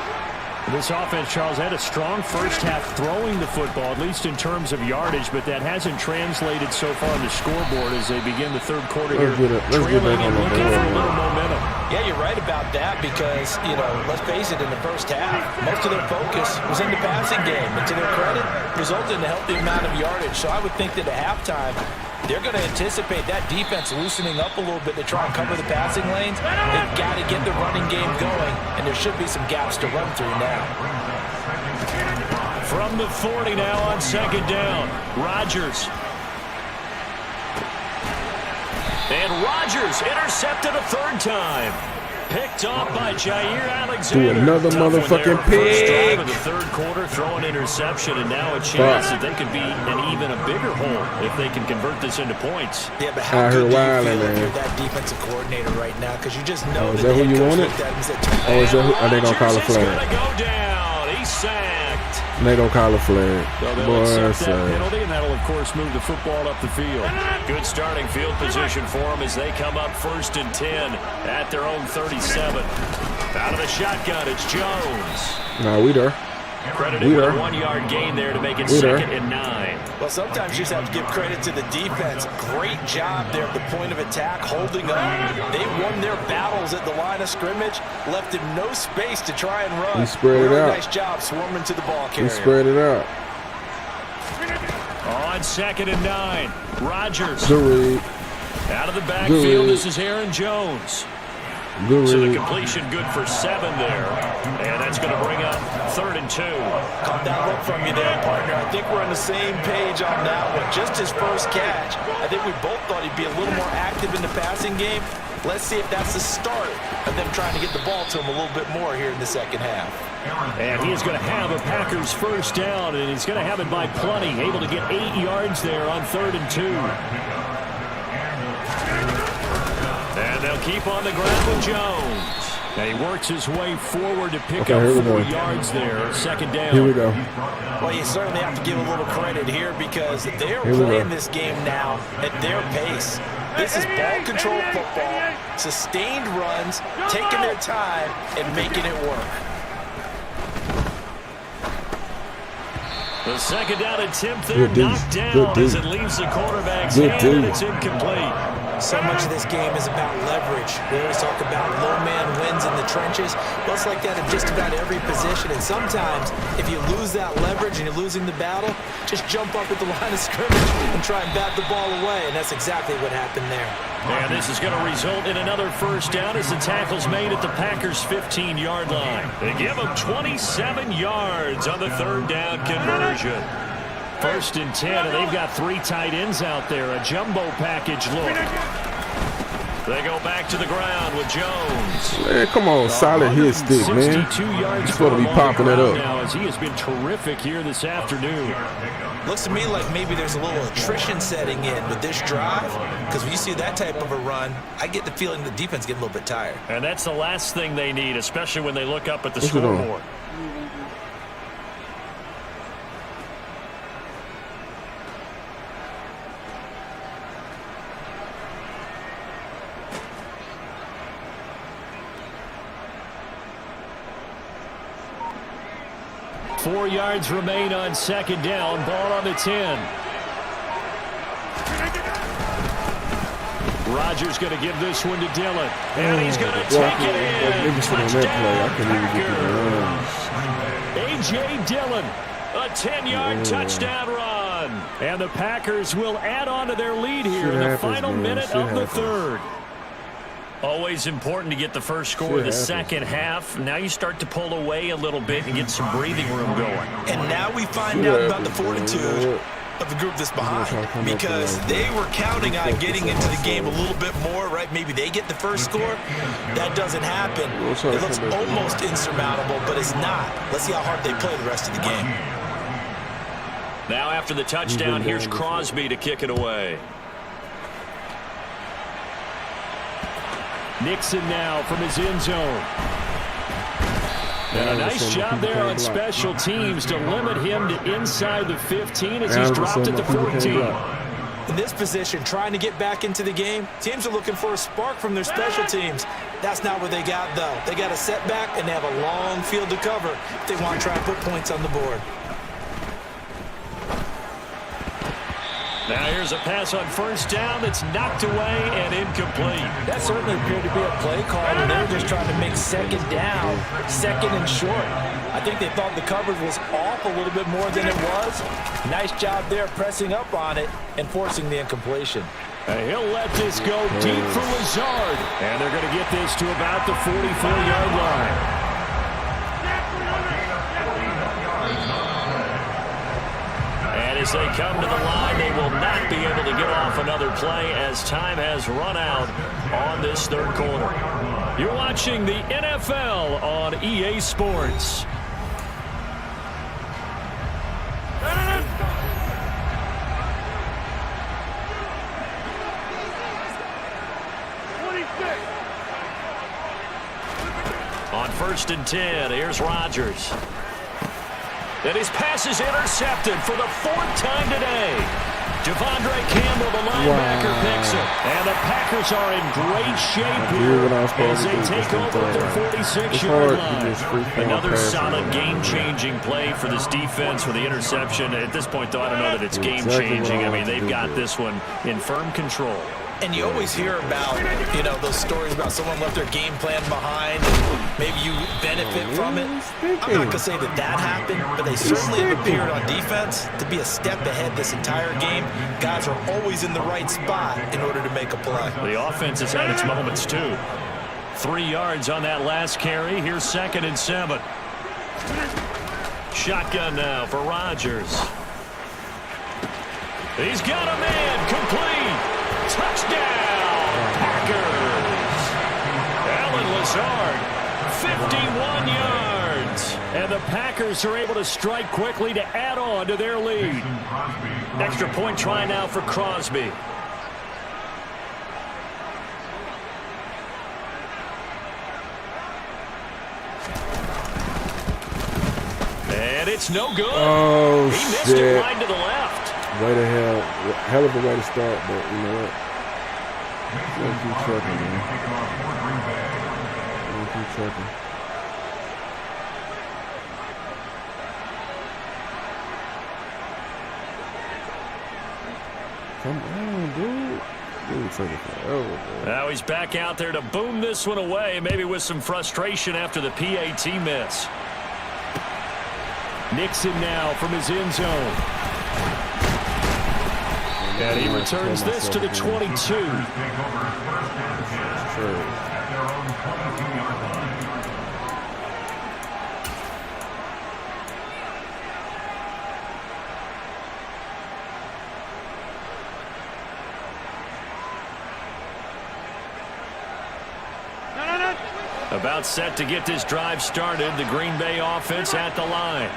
This offense, Charles, had a strong first half throwing the football, at least in terms of yardage, but that hasn't translated so far on the scoreboard as they begin the third quarter here. Let's get back on the Looking for a board, little man. momentum. Yeah, you're right about that because, let's face it, in the first half, most of their focus was in the passing game. And to their credit, resulted in a healthy amount of yardage. So I would think that at halftime, they're going to anticipate that defense loosening up a little bit to try and cover the passing lanes. They've got to get the running game going, and there should be some gaps to run through now. From the 40 now on second down, Rodgers. And Rodgers intercepted a third time. Picked off by Jair Alexander. Do another Tough one motherfucking there. First drive pick. of the third quarter, throw an interception, and now a chance that they could be in even a bigger hole if they can convert this into points. Yeah, but how I good heard do you Wiley, feel like man. you're that defensive coordinator right now? Because you just know Is that who the you head coach wanted? looked at him and said, Oh, is that who? Are they gonna call a Rodgers is flag? gonna go down. He's sacked. They gonna call a flag. So they'll Boy, accept that sir. penalty, and that'll, of course, move the football up the field. Good starting field position for them as they come up 1st and 10 at their own 37. Out of the shotgun, it's Jones. Nah, we there. Credited We with a there. 1-yard gain there to make it We there. 2nd and 9. Well, sometimes you just have to give credit to the defense. Great job there at the point of attack, holding up. They won their battles at the line of scrimmage, left him no space to try and run. We spread it Really out. Nice job swarming to the ball We carrier. spread it out. On 2nd and 9, Rodgers. Good read. Out of the backfield, read. this is Aaron Jones. Good So the read. completion good for 7 there. And that's going to bring up 3rd and 2. Caught that look from you there, partner. I think we're on the same page on that one. Just his first catch. I think we both thought he'd be a little more active in the passing game. Let's see if that's the start of them trying to get the ball to him a little bit more here in the second half. And he is going to have a Packers first down, and he's going to have it by plenty. Able to get 8 yards there on 3rd and 2. And they'll keep on the ground with Jones. And he works his way forward to pick Okay, here up we 4 go. yards there. Second down. Here we go. Well, you certainly have to give a little credit here because they're Here we playing go. this game now at their pace. This is ball control football, sustained runs, taking their time and making it work. The second down attempt there, Good D. knocked down Good D. as it leaves the quarterback's Good hand, D. and it's incomplete. So much of this game is about leverage. We always talk about low man wins in the trenches. Well, it's like that in just about every position. And sometimes, if you lose that leverage and you're losing the battle, just jump up at the line of scrimmage and try and bat the ball away. And that's exactly what happened there. And this is going to result in another first down as the tackle's made at the Packers' 15-yard line. They give them 27 yards on the third down conversion. First and 10, and they've got 3 tight ends out there. A jumbo package look. They go back to the ground with Jones. Man, come on, solid hit stick, man. 62 yards You're supposed to be popping it up. now as he has been terrific here this afternoon. Looks to me like maybe there's a little attrition setting in with this drive because when you see that type of a run, I get the feeling the defense getting a little bit tired. And that's the last thing they need, especially when they look up at the What's it on? scoreboard. Four yards remain on second down. Ball on the 10. Rodgers going to give this one to Dillon. And he's going to take it in. A.J. Dillon, a 10-yard touchdown run. And the Packers will add on to their lead here in the final minute of the third. Always important to get the first score of the second half. Now you start to pull away a little bit and get some breathing room going. And now we find out about the fortitude of the group that's behind because they were counting on getting into the game a little bit more, right? Maybe they get the first score. That doesn't happen. It looks almost insurmountable, but it's not. Let's see how hard they play the rest of the game. Now after the touchdown, here's Crosby to kick it away. Nixon now from his end zone. And a nice job there on special teams to limit him to inside the 15 as he's dropped at the 14. In this position, trying to get back into the game, teams are looking for a spark from their special teams. That's not what they got, though. They got a setback, and they have a long field to cover if they want to try and put points on the board. Now here's a pass on first down that's knocked away and incomplete. That certainly appeared to be a play call, and they were just trying to make second down, second and short. I think they thought the coverage was off a little bit more than it was. Nice job there pressing up on it and forcing the incompletion. And he'll let this go deep for Lazard. And they're going to get this to about the 44-yard line. And as they come to the line, they will not be able to get off another play as time has run out on this third quarter. You're watching the NFL on EA Sports. On first and 10, here's Rodgers. And his pass is intercepted for the 4th time today. Devondre Campbell, the linebacker, picks it. And the Packers are in great shape here as they take over at their 46-yard line. Another solid game-changing play for this defense with the interception. At this point, though, I don't know that it's game-changing. I mean, they've got this one in firm control. And you always hear about, you know, those stories about someone left their game plan behind and maybe you benefit from it. I'm not going to say that that happened, but they certainly have appeared on defense to be a step ahead this entire game. Guys are always in the right spot in order to make a play. The offense has had its moments, too. 3 yards on that last carry. Here's 2nd and 7. Shotgun now for Rodgers. He's got a man complete. Touchdown, Packers! Allen Lazard, 51 yards. And the Packers are able to strike quickly to add on to their lead. Extra point try now for Crosby. And it's no good. Oh, he missed shit. it wide to the left. Way to hell of a way to start, but you know what? Gotta keep trucking, man. Gotta keep trucking. Come on, dude. Dude, taking forever, man. Now he's back out there to boom this one away, maybe with some frustration after the PAT miss. Nixon now from his end zone. And he returns this to the 22. About set to get this drive started. The Green Bay offense at the line.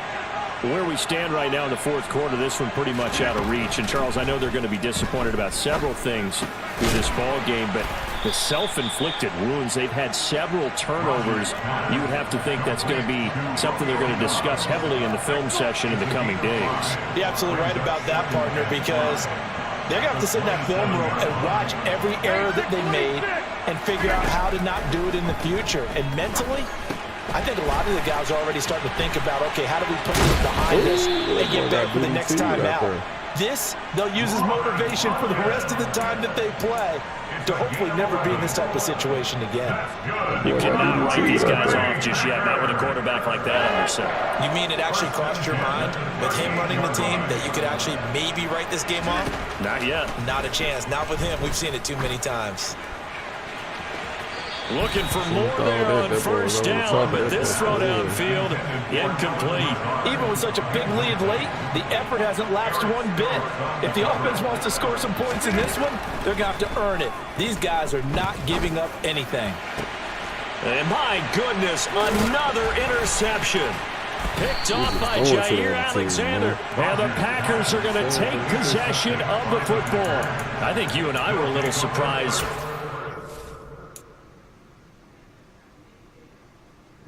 Where we stand right now in the fourth quarter, this one pretty much out of reach. And, Charles, I know they're going to be disappointed about several things with this ball game, but the self-inflicted wounds, they've had several turnovers. You would have to think that's going to be something they're going to discuss heavily in the film session in the coming days. You're absolutely right about that, partner, because they're going to have to sit in that film room and watch every error that they made and figure out how to not do it in the future. And mentally, I think a lot of the guys are already starting to think about, okay, how do we put this behind us and get better for the next time out? This, they'll use as motivation for the rest of the time that they play to hopefully never be in this type of situation again. You cannot write these guys off just yet, not with a quarterback like that on your side. You mean it actually crossed your mind with him running the team that you could actually maybe write this game off? Not yet. Not a chance. Not with him. We've seen it too many times. Looking for more there on first down, but this throw downfield, incomplete. Even with such a big lead late, the effort hasn't lapsed one bit. If the offense wants to score some points in this one, they're going to have to earn it. These guys are not giving up anything. And my goodness, another interception. Picked off by Jair Alexander. And the Packers are going to take possession of the football. I think you and I were a little surprised.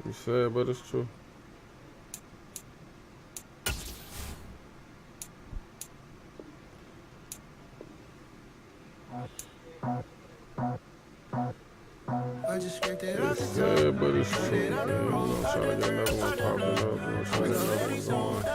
You said, but it's true. It's sad, but it's true. Yeah, you know, trying to get another one popping up. You know, trying to get another one going.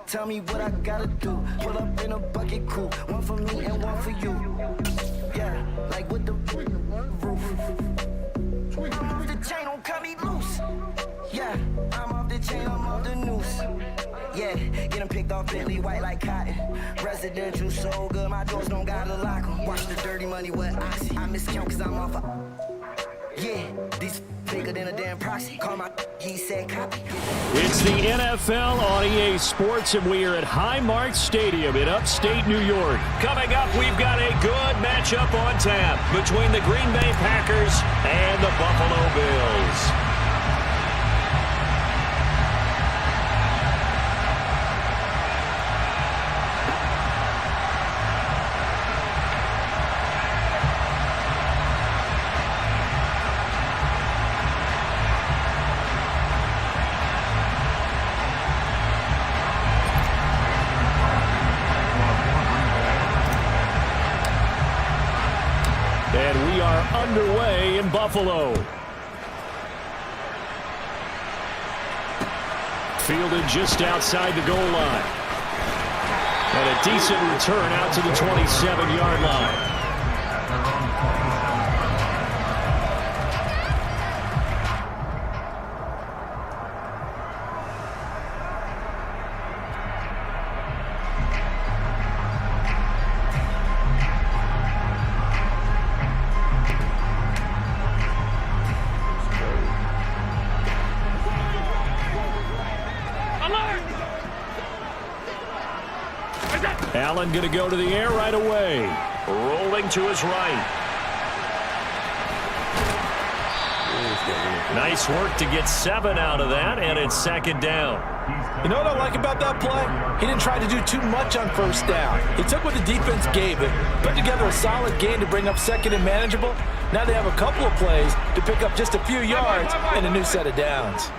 Tell me what I gotta do. Pull up in a bucket crew. One for me and one for you. Yeah, like with the roof. I'm off the chain, don't cut me loose. Yeah, I'm off the chain, I'm off the noose. Yeah, getting picked off Bentley white like cotton. Residential so good, my doors don't gotta lock 'em. Watch the dirty money with Oxy. I miscount cause I'm off a... Yeah, these bigger than a damn proxy. Call my he said copy. It's the NFL on EA Sports, and we are at Highmark Stadium in upstate New York. Coming up, we've got a good matchup on tap between the Green Bay Packers and the Buffalo Bills. Underway in Buffalo. Fielded just outside the goal line. And a decent return out to the 27-yard line. Allen going to go to the air right away. Rolling to his right. Nice work to get 7 out of that, and it's second down. You know what I like about that play? He didn't try to do too much on first down. He took what the defense gave him, put together a solid game to bring up second and manageable. Now they have a couple of plays to pick up just a few yards and a new set of downs.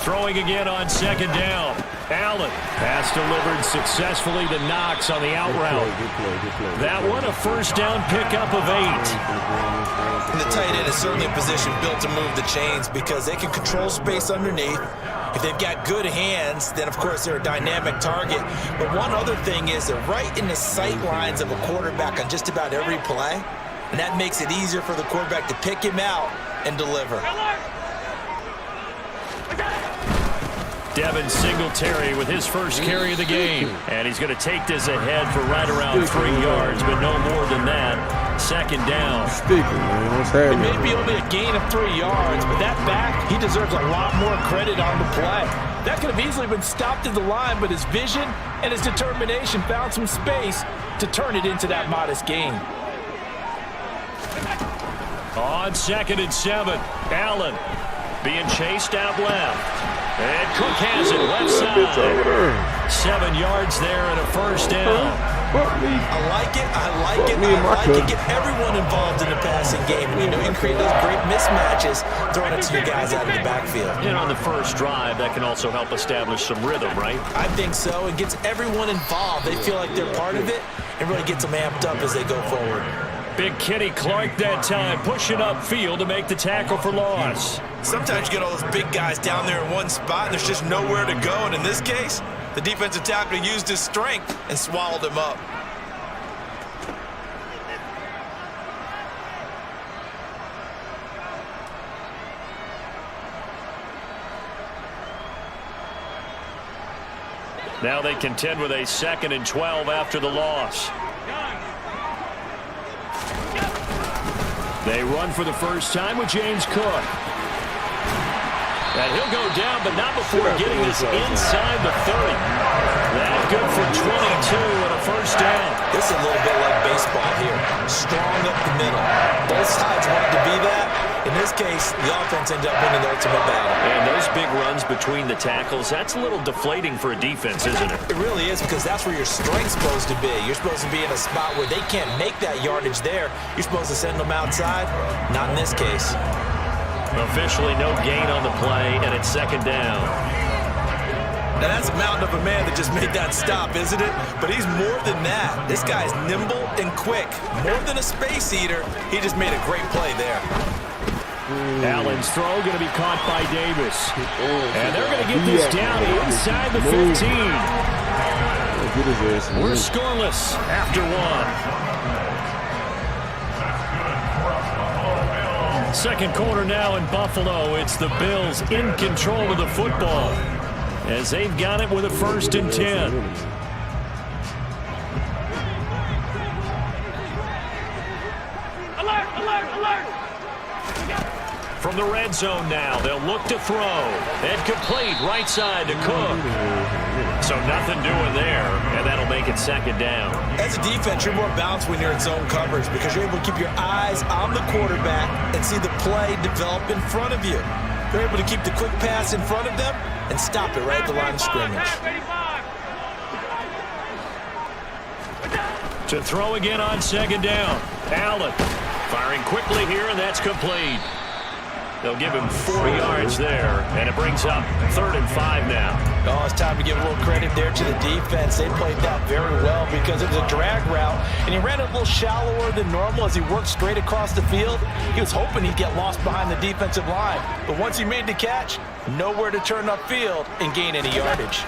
Throwing again on second down. Allen. Pass delivered successfully to Knox on the out route. That one a first down pickup of 8. And the tight end is certainly a position built to move the chains because they can control space underneath. If they've got good hands, then of course they're a dynamic target. But one other thing is they're right in the sight lines of a quarterback on just about every play. And that makes it easier for the quarterback to pick him out and deliver. Devin Singletary with his first carry of the game. And he's going to take this ahead for right around 3 yards, but no more than that. Second down. It may be only a gain of 3 yards, but that back, he deserves a lot more credit on the play. That could have easily been stopped at the line, but his vision and his determination found some space to turn it into that modest gain. On 2nd and 7, Allen being chased out left. And Cook has it left side. 7 yards there and a first down. I like it. I like it. Get everyone involved in the passing game. You know, you can create those great mismatches, throwing it to your guys out of the backfield. And on the first drive, that can also help establish some rhythm, right? I think so. It gets everyone involved. They feel like they're part of it and really gets them amped up as they go forward. Big Kenny Clark that time, pushing upfield to make the tackle for loss. Sometimes you get all those big guys down there in one spot, and there's just nowhere to go. And in this case, the defensive tackle used his strength and swallowed him up. Now they contend with a 2nd and 12 after the loss. They run for the first time with James Cook. And he'll go down, but not before getting this inside the 30. That good for 22 and a first down. This is a little bit like baseball here. Strong up the middle. Both sides want to be that. In this case, the offense ended up winning the ultimate battle. And those big runs between the tackles, that's a little deflating for a defense, isn't it? It really is, because that's where your strength's supposed to be. You're supposed to be in a spot where they can't make that yardage there. You're supposed to send them outside. Not in this case. Officially no gain on the play, and it's second down. Now that's a mountain of a man that just made that stop, isn't it? But he's more than that. This guy's nimble and quick. More than a space eater, he just made a great play there. Allen's throw going to be caught by Davis. And they're going to get this down inside the 15. We're scoreless after 1. Second quarter now in Buffalo. It's the Bills in control of the football as they've got it with a 1st and 10. Alert, alert, alert! From the red zone now, they'll look to throw. And complete right side to Cook. So nothing doing there, and that'll make it second down. As a defense, you're more balanced when you're in zone coverage because you're able to keep your eyes on the quarterback and see the play develop in front of you. You're able to keep the quick pass in front of them and stop it right at the line of scrimmage. To throw again on second down. Allen firing quickly here, and that's complete. They'll give him 4 yards there, and it brings up 3rd and 5 now. Oh, it's time to give a little credit there to the defense. They played that very well because it was a drag route, and he ran it a little shallower than normal as he worked straight across the field. He was hoping he'd get lost behind the defensive line, but once he made the catch, nowhere to turn upfield and gain any yardage.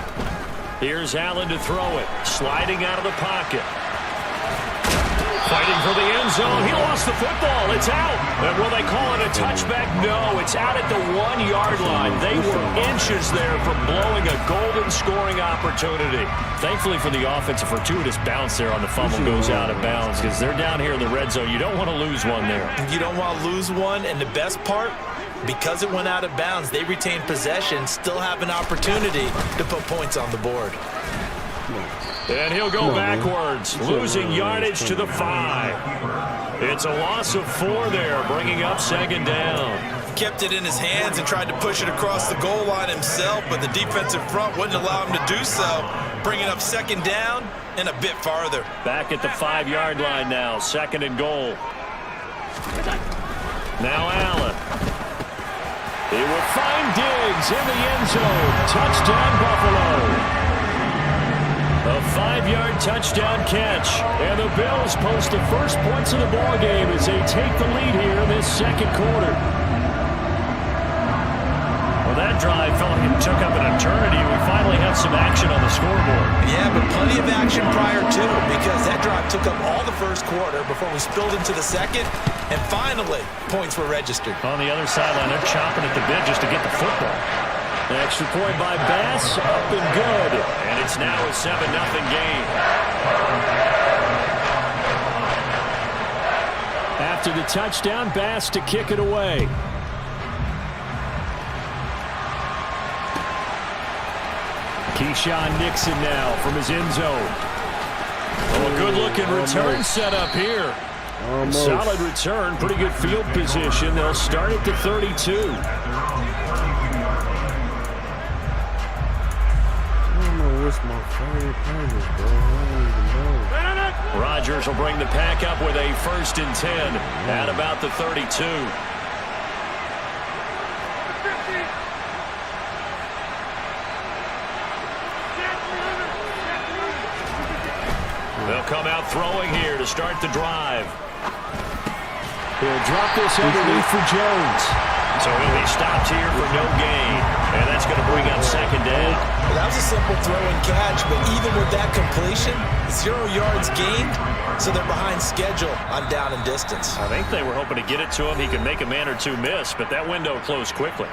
Here's Allen to throw it, sliding out of the pocket. Fighting for the end zone. He lost the football. It's out. And will they call it a touchback? No, it's out at the 1 yard line. They were inches there from blowing a golden scoring opportunity. Thankfully for the offense, a fortuitous bounce there on the fumble goes out of bounds because they're down here in the red zone. You don't want to lose one there. You don't want to lose one, and the best part, because it went out of bounds, they retained possession, still have an opportunity to put points on the board. And he'll go backwards, losing yardage to the 5. It's a loss of 4 there, bringing up second down. Kept it in his hands and tried to push it across the goal line himself, but the defensive front wouldn't allow him to do so, bringing up second down and a bit farther. Back at the 5-yard line now, second and goal. Now Allen. He will find Diggs in the end zone. Touchdown, Buffalo. A 5-yard touchdown catch. And the Bills post the first points of the ball game as they take the lead here in this second quarter. Well, that drive felt like it took up an eternity. We finally have some action on the scoreboard. Yeah, but plenty of action prior to, because that drive took up all the first quarter before we spilled into the second. And finally, points were registered. On the other sideline, they're chomping at the bit just to get the football. An extra point by Bass, up and good. And it's now a 7-0 game. After the touchdown, Bass to kick it away. Keyshawn Nixon now from his end zone. Oh, a good-looking return set up here. Almost. Solid return, pretty good field position. They'll start at the 32. What's my favorite pages, bro? I don't even know. Rodgers will bring the pack up with a 1st and 10 at about the 32. They'll come out throwing here to start the drive. He'll drop this underneath for Jones. So he'll be stopped here for no gain. And that's going to bring up second down. Well, that was a simple throw and catch, but even with that completion, 0 yards gained, so they're behind schedule on down and distance. I think they were hoping to get it to him. He could make a man or two miss, but that window closed quickly.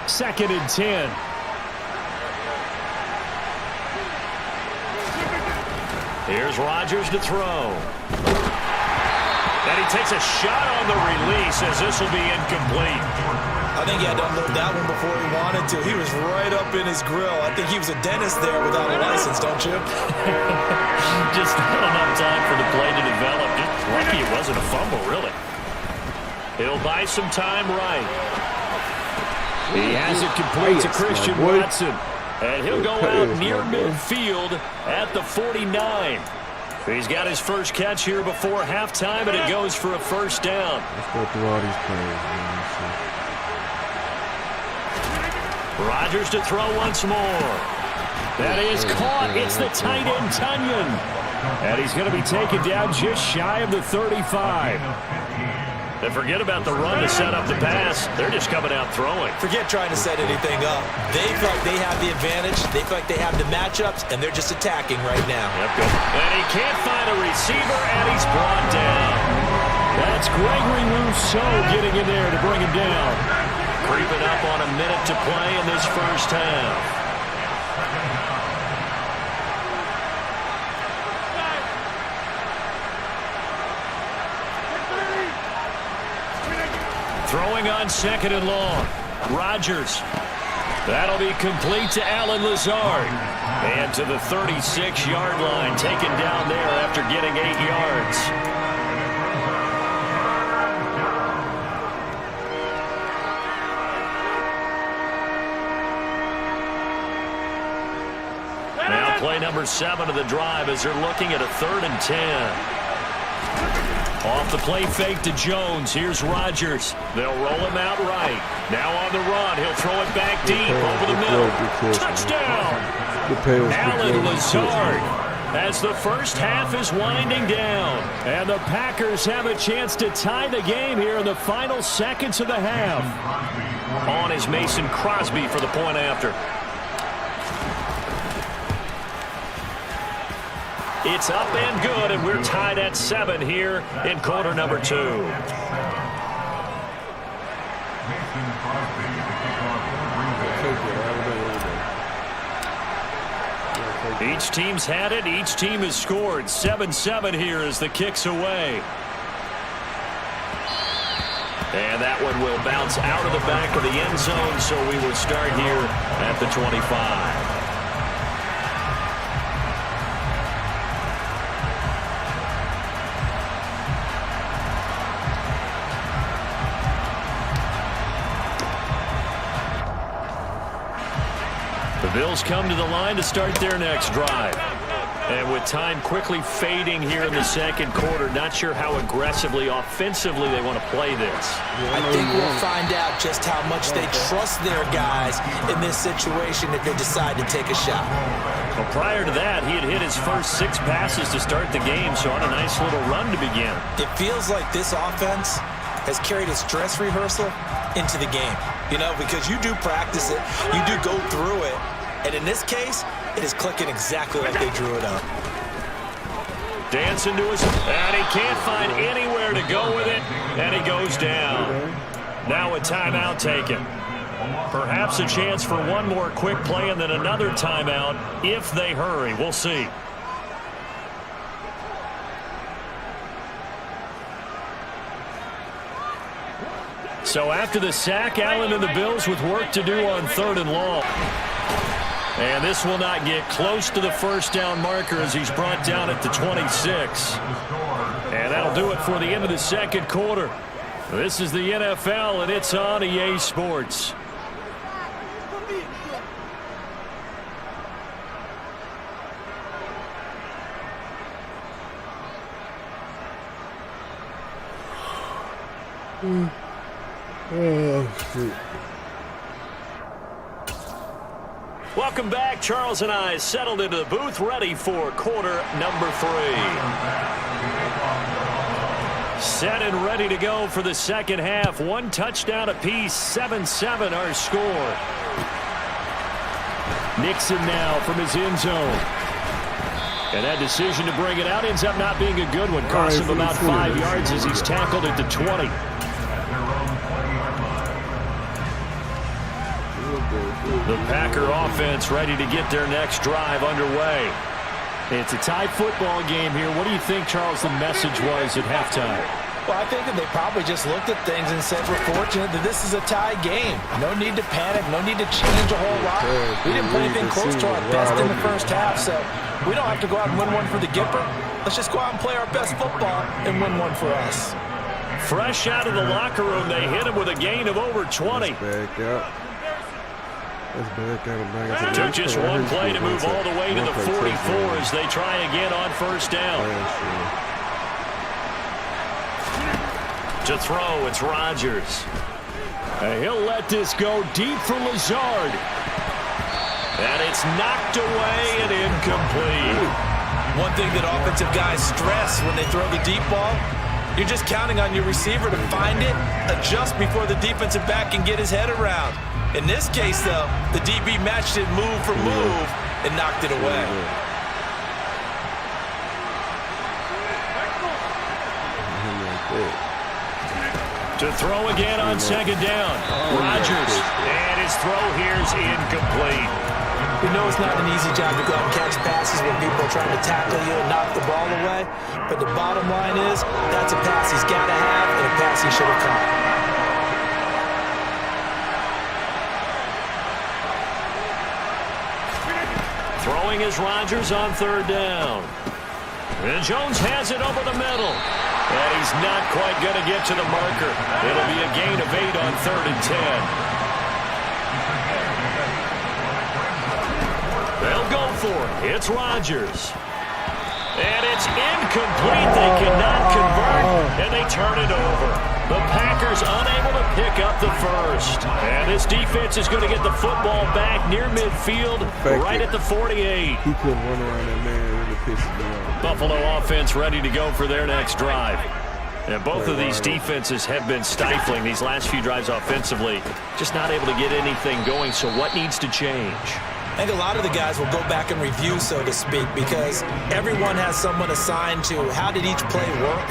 2nd and 10. Here's Rodgers to throw. And he takes a shot on the release as this will be incomplete. I think he had to unload that one before he wanted to. He was right up in his grill. I think he was a dentist there without a license, don't you? Just not enough time for the play to develop. Just lucky it wasn't a fumble, really. He'll buy some time right. He has it complete to Christian Watson. And he'll go out near midfield at the 49. He's got his first catch here before halftime, and it goes for a 1st down. Let's go through all these plays, man. Rodgers to throw once more. That is caught. It's the tight end, Tunyon. And he's going to be taken down just shy of the 35. And forget about the run to set up the pass. They're just coming out throwing. Forget trying to set anything up. They feel like they have the advantage. They feel like they have the matchups, and they're just attacking right now. Yep, good. And he can't find a receiver, and he's brought down. That's Gregory Rousseau getting in there to bring him down. Creeping up on a minute to play in this first half. Throwing on 2nd and long. Rodgers. That'll be complete to Allen Lazard. And to the 36-yard line, taken down there after getting 8 yards. Now play number 7 of the drive as they're looking at a 3rd and 10. Off the play fake to Jones. Here's Rodgers. They'll roll him out right. Now on the run. He'll throw it back deep over the middle. Touchdown! Allen Lazard as the first half is winding down. And the Packers have a chance to tie the game here in the final seconds of the half. On is Mason Crosby for the point after. It's up and good, and we're tied at 7 here in quarter number 2. Each team's had it. Each team has scored. 7-7 here as the kick's away. And that one will bounce out of the back of the end zone, so we will start here at the 25. The Bills come to the line to start their next drive. And with time quickly fading here in the second quarter, not sure how aggressively, offensively they want to play this. I think we'll find out just how much they trust their guys in this situation if they decide to take a shot. Well, prior to that, he had hit his first 6 passes to start the game, so on a nice little run to begin. It feels like this offense has carried its dress rehearsal into the game, you know, because you do practice it, you do go through it, and in this case, it is clicking exactly like they drew it up. Dancing to his, and he can't find anywhere to go with it, and he goes down. Now a timeout taken. Perhaps a chance for one more quick play and then another timeout if they hurry. We'll see. So after the sack, Allen and the Bills with work to do on 3rd and long. And this will not get close to the first down marker as he's brought down at the 26. And that'll do it for the end of the second quarter. This is the NFL, and it's on EA Sports. Oh, shit. Welcome back. Charles and I settled into the booth, ready for quarter number 3. Set and ready to go for the second half. 1 touchdown apiece, 7-7 our score. Nixon now from his end zone. And that decision to bring it out ends up not being a good one. Costs him about 5 yards as he's tackled at the 20. The Packer offense ready to get their next drive underway. It's a tie football game here. What do you think, Charles, the message was at halftime? Well, I think that they probably just looked at things and said, we're fortunate that this is a tie game. No need to panic. No need to change a whole lot. We didn't play anything close to our best in the first half, so we don't have to go out and win one for the Gipper. Let's just go out and play our best football and win one for us. Fresh out of the locker room, they hit him with a gain of over 20. Took just one play to move all the way to the 44 as they try again on first down. To throw, it's Rodgers. And he'll let this go deep for Lazard. And it's knocked away and incomplete. One thing that offensive guys stress when they throw the deep ball, you're just counting on your receiver to find it, adjust before the defensive back can get his head around. In this case, though, the DB matched it move for move and knocked it away. To throw again on second down. Rodgers. And his throw here's incomplete. We know it's not an easy job to go out and catch passes when people are trying to tackle you and knock the ball away. But the bottom line is, that's a pass he's got to have and a pass he should have caught. Throwing is Rodgers on 3rd down. And Jones has it over the middle. And he's not quite going to get to the marker. It'll be a gain of 8 on 3rd and 10. They'll go for it. It's Rodgers. And it's incomplete. They cannot convert, and they turn it over. The Packers unable to pick up the first. And this defense is going to get the football back near midfield, right at the 48. He couldn't run around that man. Really pisses me off. Buffalo offense ready to go for their next drive. And both of these defenses have been stifling these last few drives offensively. Just not able to get anything going, so what needs to change? I think a lot of the guys will go back and review, so to speak, because everyone has someone assigned to how did each play work.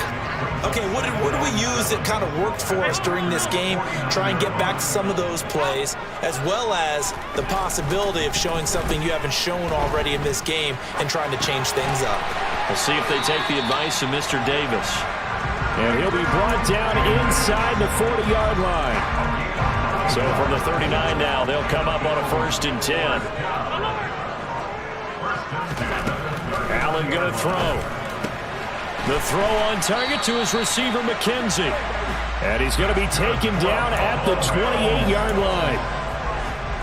Okay, what did we use that kind of worked for us during this game? Try and get back to some of those plays, as well as the possibility of showing something you haven't shown already in this game and trying to change things up. We'll see if they take the advice of Mr. Davis. And he'll be brought down inside the 40-yard line. So from the 39 now, they'll come up on a 1st and 10. Allen going to throw. The throw on target to his receiver, McKenzie. And he's going to be taken down at the 28-yard line.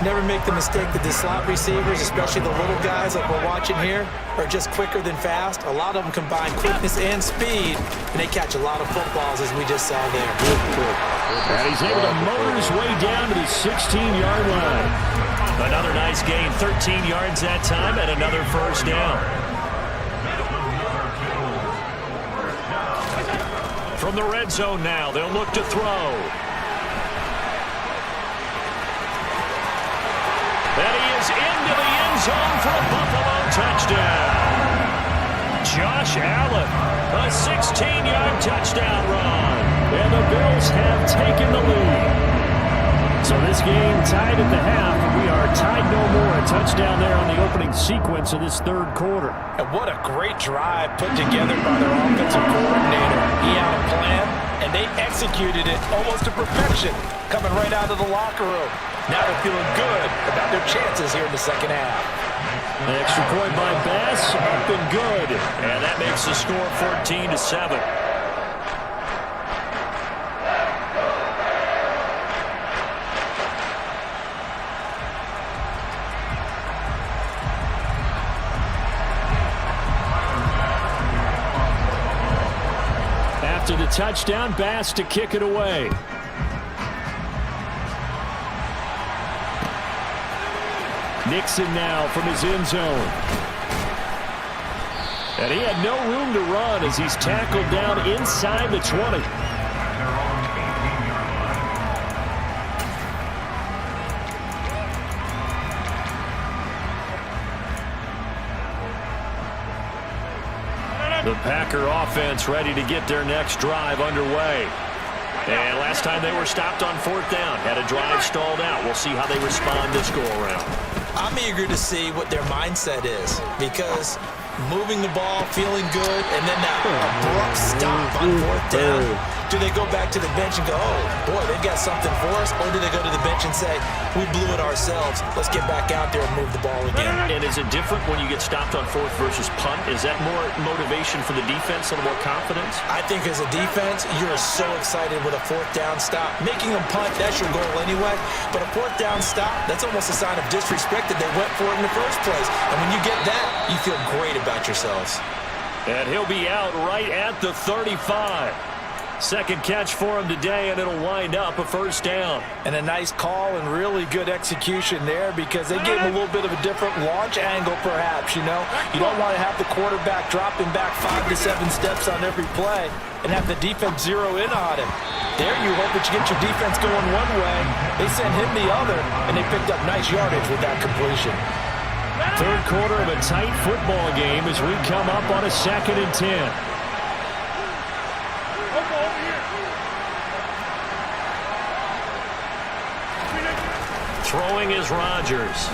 Never make the mistake that the slot receivers, especially the little guys like we're watching here, are just quicker than fast. A lot of them combine quickness and speed, and they catch a lot of footballs, as we just saw there. And he's able to motor his way down to the 16-yard line. Another nice gain, 13 yards that time, and another first down. From the red zone now, they'll look to throw. And he is into the end zone for a Buffalo touchdown. Josh Allen, a 16-yard touchdown run. And the Bills have taken the lead. So this game tied at the half, and we are tied no more. A touchdown there on the opening sequence of this third quarter. And what a great drive put together by their offensive coordinator. He had a plan, and they executed it almost to perfection, coming right out of the locker room. Now they're feeling good about their chances here in the second half. An extra point by Bass, up and good. And that makes the score 14-7. After the touchdown, Bass to kick it away. Nixon now from his end zone. And he had no room to run as he's tackled down inside the 20. The Packer offense ready to get their next drive underway. And last time they were stopped on fourth down, had a drive stalled out. We'll see how they respond this go-around. I'm eager to see what their mindset is, because moving the ball, feeling good, and then that abrupt stop on fourth down. Do they go back to the bench and go, oh, boy, they've got something for us? Or do they go to the bench and say, we blew it ourselves. Let's get back out there and move the ball again. And is it different when you get stopped on fourth versus punt? Is that more motivation for the defense, a little more confidence? I think as a defense, you're so excited with a fourth down stop. Making them punt, that's your goal anyway. But a fourth down stop, that's almost a sign of disrespect that they went for it in the first place. And when you get that, you feel great about yourselves. And he'll be out right at the 35. Second catch for him today, and it'll wind up a first down. And a nice call and really good execution there, because they gave him a little bit of a different launch angle, perhaps, you know. You don't want to have the quarterback dropping back 5 to 7 steps on every play and have the defense zero in on him. There you hope that you get your defense going one way. They sent him the other, and they picked up nice yardage with that completion. Third quarter of a tight football game as we come up on a 2nd and 10. Throwing is Rodgers.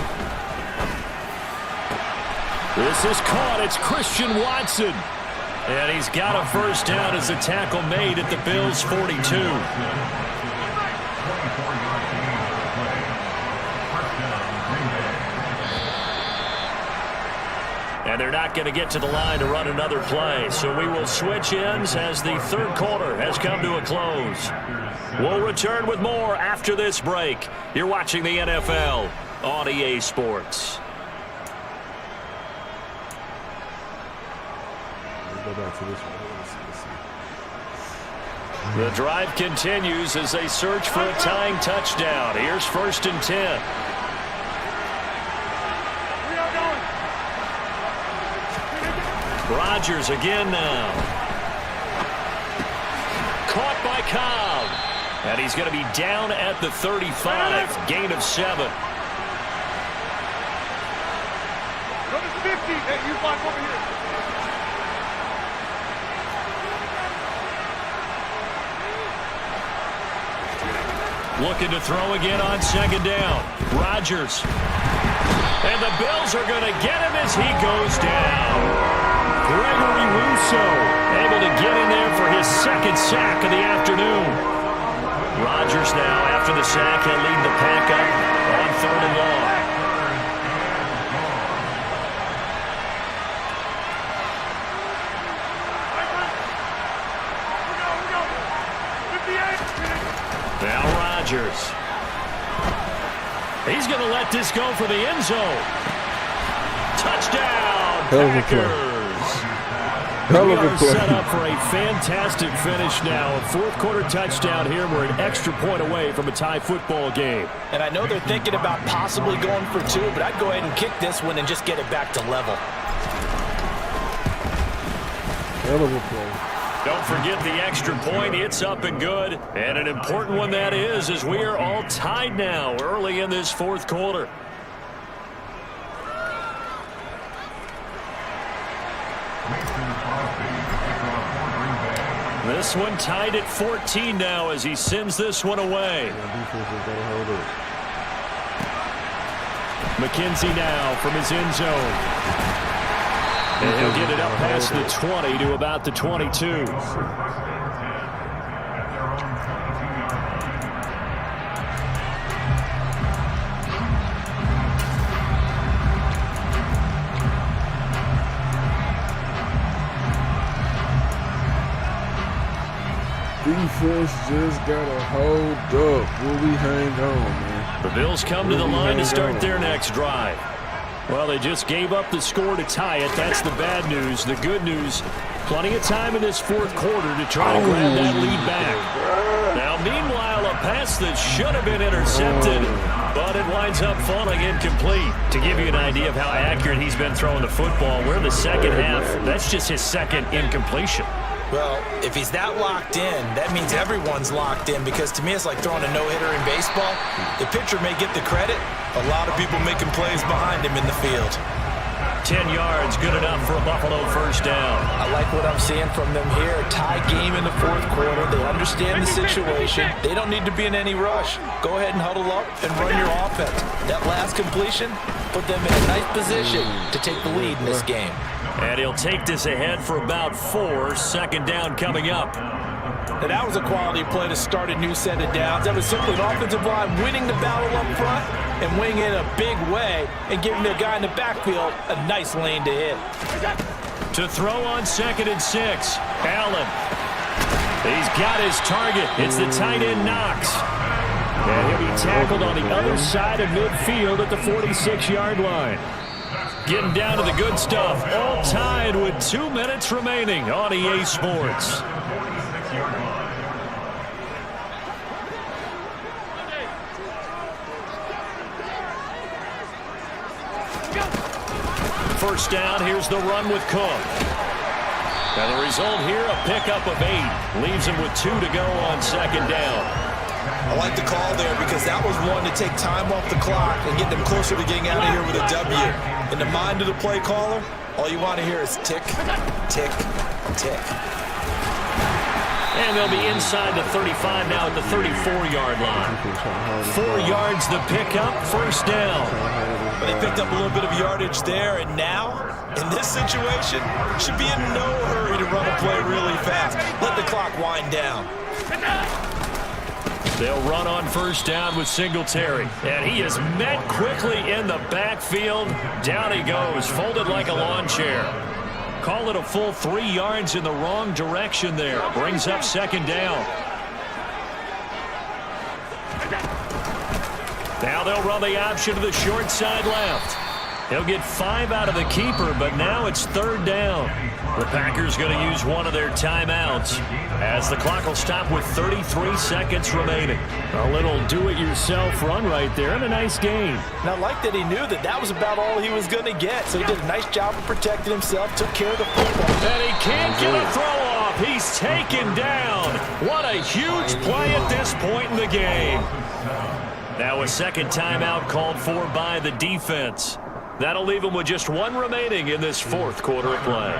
This is caught. It's Christian Watson. And he's got a first down as the tackle made at the Bills' 42. And they're not going to get to the line to run another play. So we will switch ends as the third quarter has come to a close. We'll return with more after this break. You're watching the NFL on EA Sports. Go back to this one. The drive continues as they search for a tying touchdown. Here's 1st and 10. Rodgers again now. Caught by Cobb. And he's going to be down at the 35. Gain of 7. Number 50. Hey, you block over here. Looking to throw again on 2nd down. Rodgers. And the Bills are going to get him as he goes down. Gregory Rousseau able to get in there for his 2nd sack of the afternoon. Rodgers now, after the sack, he'll lead the pack up on 3rd and long. Now Rodgers. He's going to let this go for the end zone. Touchdown, Hell of a play. Packers. Hell We of a are play. set up for a fantastic finish now. A fourth quarter touchdown here. We're an extra point away from a tie football game. And I know they're thinking about possibly going for 2, but I'd go ahead and kick this one and just get it back to level. Hell of a play. Don't forget the extra point. It's up and good. And an important one that is, as we are all tied now early in this fourth quarter. This one tied at 14 now as he sends this one away. McKenzie now from his end zone. And he'll get it up past the 20 to about the 22. Defense just gotta hold up. Will we hang on, man? The Bills come to the line to start their next drive. Well, they just gave up the score to tie it. That's the bad news. The good news, plenty of time in this fourth quarter to try to grab that lead back. Now, meanwhile, a pass that should have been intercepted, but it winds up falling incomplete. To give you an idea of how accurate he's been throwing the football, we're in the second half. That's just his second incompletion. Well, if he's that locked in, that means everyone's locked in, because to me it's like throwing a no-hitter in baseball. The pitcher may get the credit, a lot of people making plays behind him in the field. 10 yards, good enough for a Buffalo first down. I like what I'm seeing from them here. Tie game in the fourth quarter. They understand the situation. They don't need to be in any rush. Go ahead and huddle up and run your offense. That last completion put them in a nice position to take the lead in this game. And he'll take this ahead for about 4. Second down coming up. Now that was a quality play to start a new set of downs. That was simply an offensive line winning the battle up front and winning it in a big way and giving the guy in the backfield a nice lane to hit. To throw on 2nd and 6. Allen. He's got his target. It's the tight end Knox. And he'll be tackled on the other side of midfield at the 46-yard line. Getting down to the good stuff. All tied with 2 minutes remaining on EA Sports. First down, here's the run with Cook. And the result here, a pickup of 8. Leaves him with 2 to go on second down. I like the call there because that was one to take time off the clock and get them closer to getting out of here with a W. In the mind of the play caller, all you want to hear is tick, tick, tick. And they'll be inside the 35 now at the 34-yard line. 4 yards the pickup, first down. They picked up a little bit of yardage there, and now, in this situation, should be in no hurry to run a play really fast. Let the clock wind down. They'll run on first down with Singletary. And he is met quickly in the backfield. Down he goes, folded like a lawn chair. Call it a full 3 yards in the wrong direction there. Brings up second down. Now they'll run the option to the short side left. He'll get 5 out of the keeper, but now it's third down. The Packers going to use one of their timeouts as the clock will stop with 33 seconds remaining. A little do-it-yourself run right there and a nice gain. And I like that he knew that that was about all he was going to get. So he did a nice job of protecting himself, took care of the football. And he can't get a throw off. He's taken down. What a huge play at this point in the game. Now a second timeout called for by the defense. That'll leave him with just 1 remaining in this fourth quarter of play.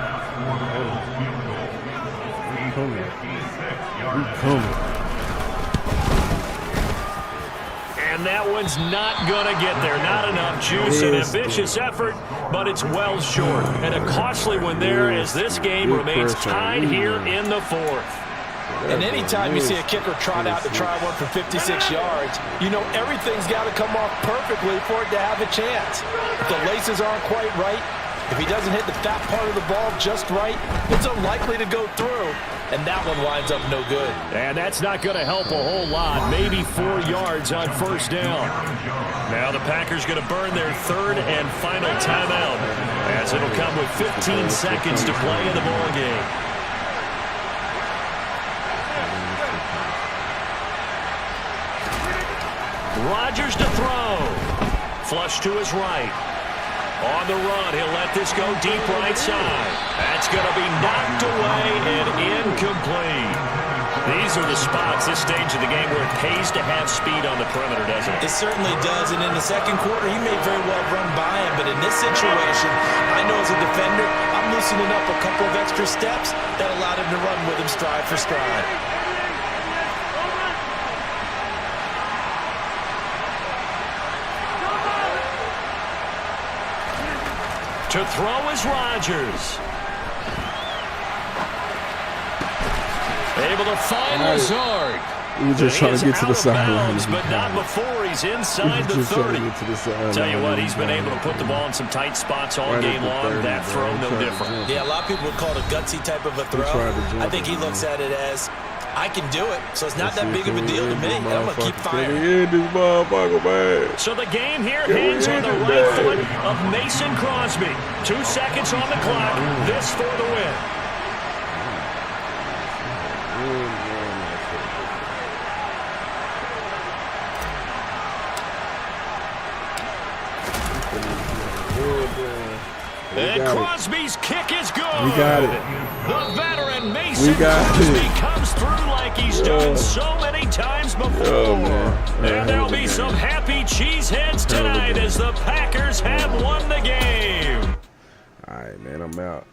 And that one's not going to get there. Not enough juice. An ambitious effort, but it's well short. And a costly one there as this game remains tied here in the fourth. And anytime you see a kicker trot out to try one for 56 yards, you know everything's got to come off perfectly for it to have a chance. If the laces aren't quite right, if he doesn't hit the fat part of the ball just right, it's unlikely to go through. and that one winds up no good. And that's not going to help a whole lot. Maybe 4 yards on first down. Now the Packers going to burn their third and final timeout, as it'll come with 15 seconds to play in the ballgame. Rodgers to throw. Flush to his right. On the run, he'll let this go deep right side. That's going to be knocked away and incomplete. These are the spots, this stage of the game, where it pays to have speed on the perimeter, doesn't it? It certainly does, and in the second quarter, he may very well run by him, but in this situation, I know as a defender, I'm loosening up a couple of extra steps that allowed him to run with him stride for stride. To throw is Rodgers. Able to find Lazard. He was just trying to get to the sideline. But not before he's inside the 30. Tell you what, he's been able to put the ball in some tight spots all game long. That throw, no different. Yeah, a lot of people would call it a gutsy type of a throw. I think he looks at it as, I can do it, so it's not that big of a deal to me, and I'm going to keep firing. So the game here hangs on the right foot of Mason Crosby. 2 seconds on the clock. This for the win. And Crosby's kick is good. We got it. The veteran Mason Crosby comes through like he's done so many times before. And there'll be some happy cheeseheads tonight as the Packers have won the game. All right, man, I'm out.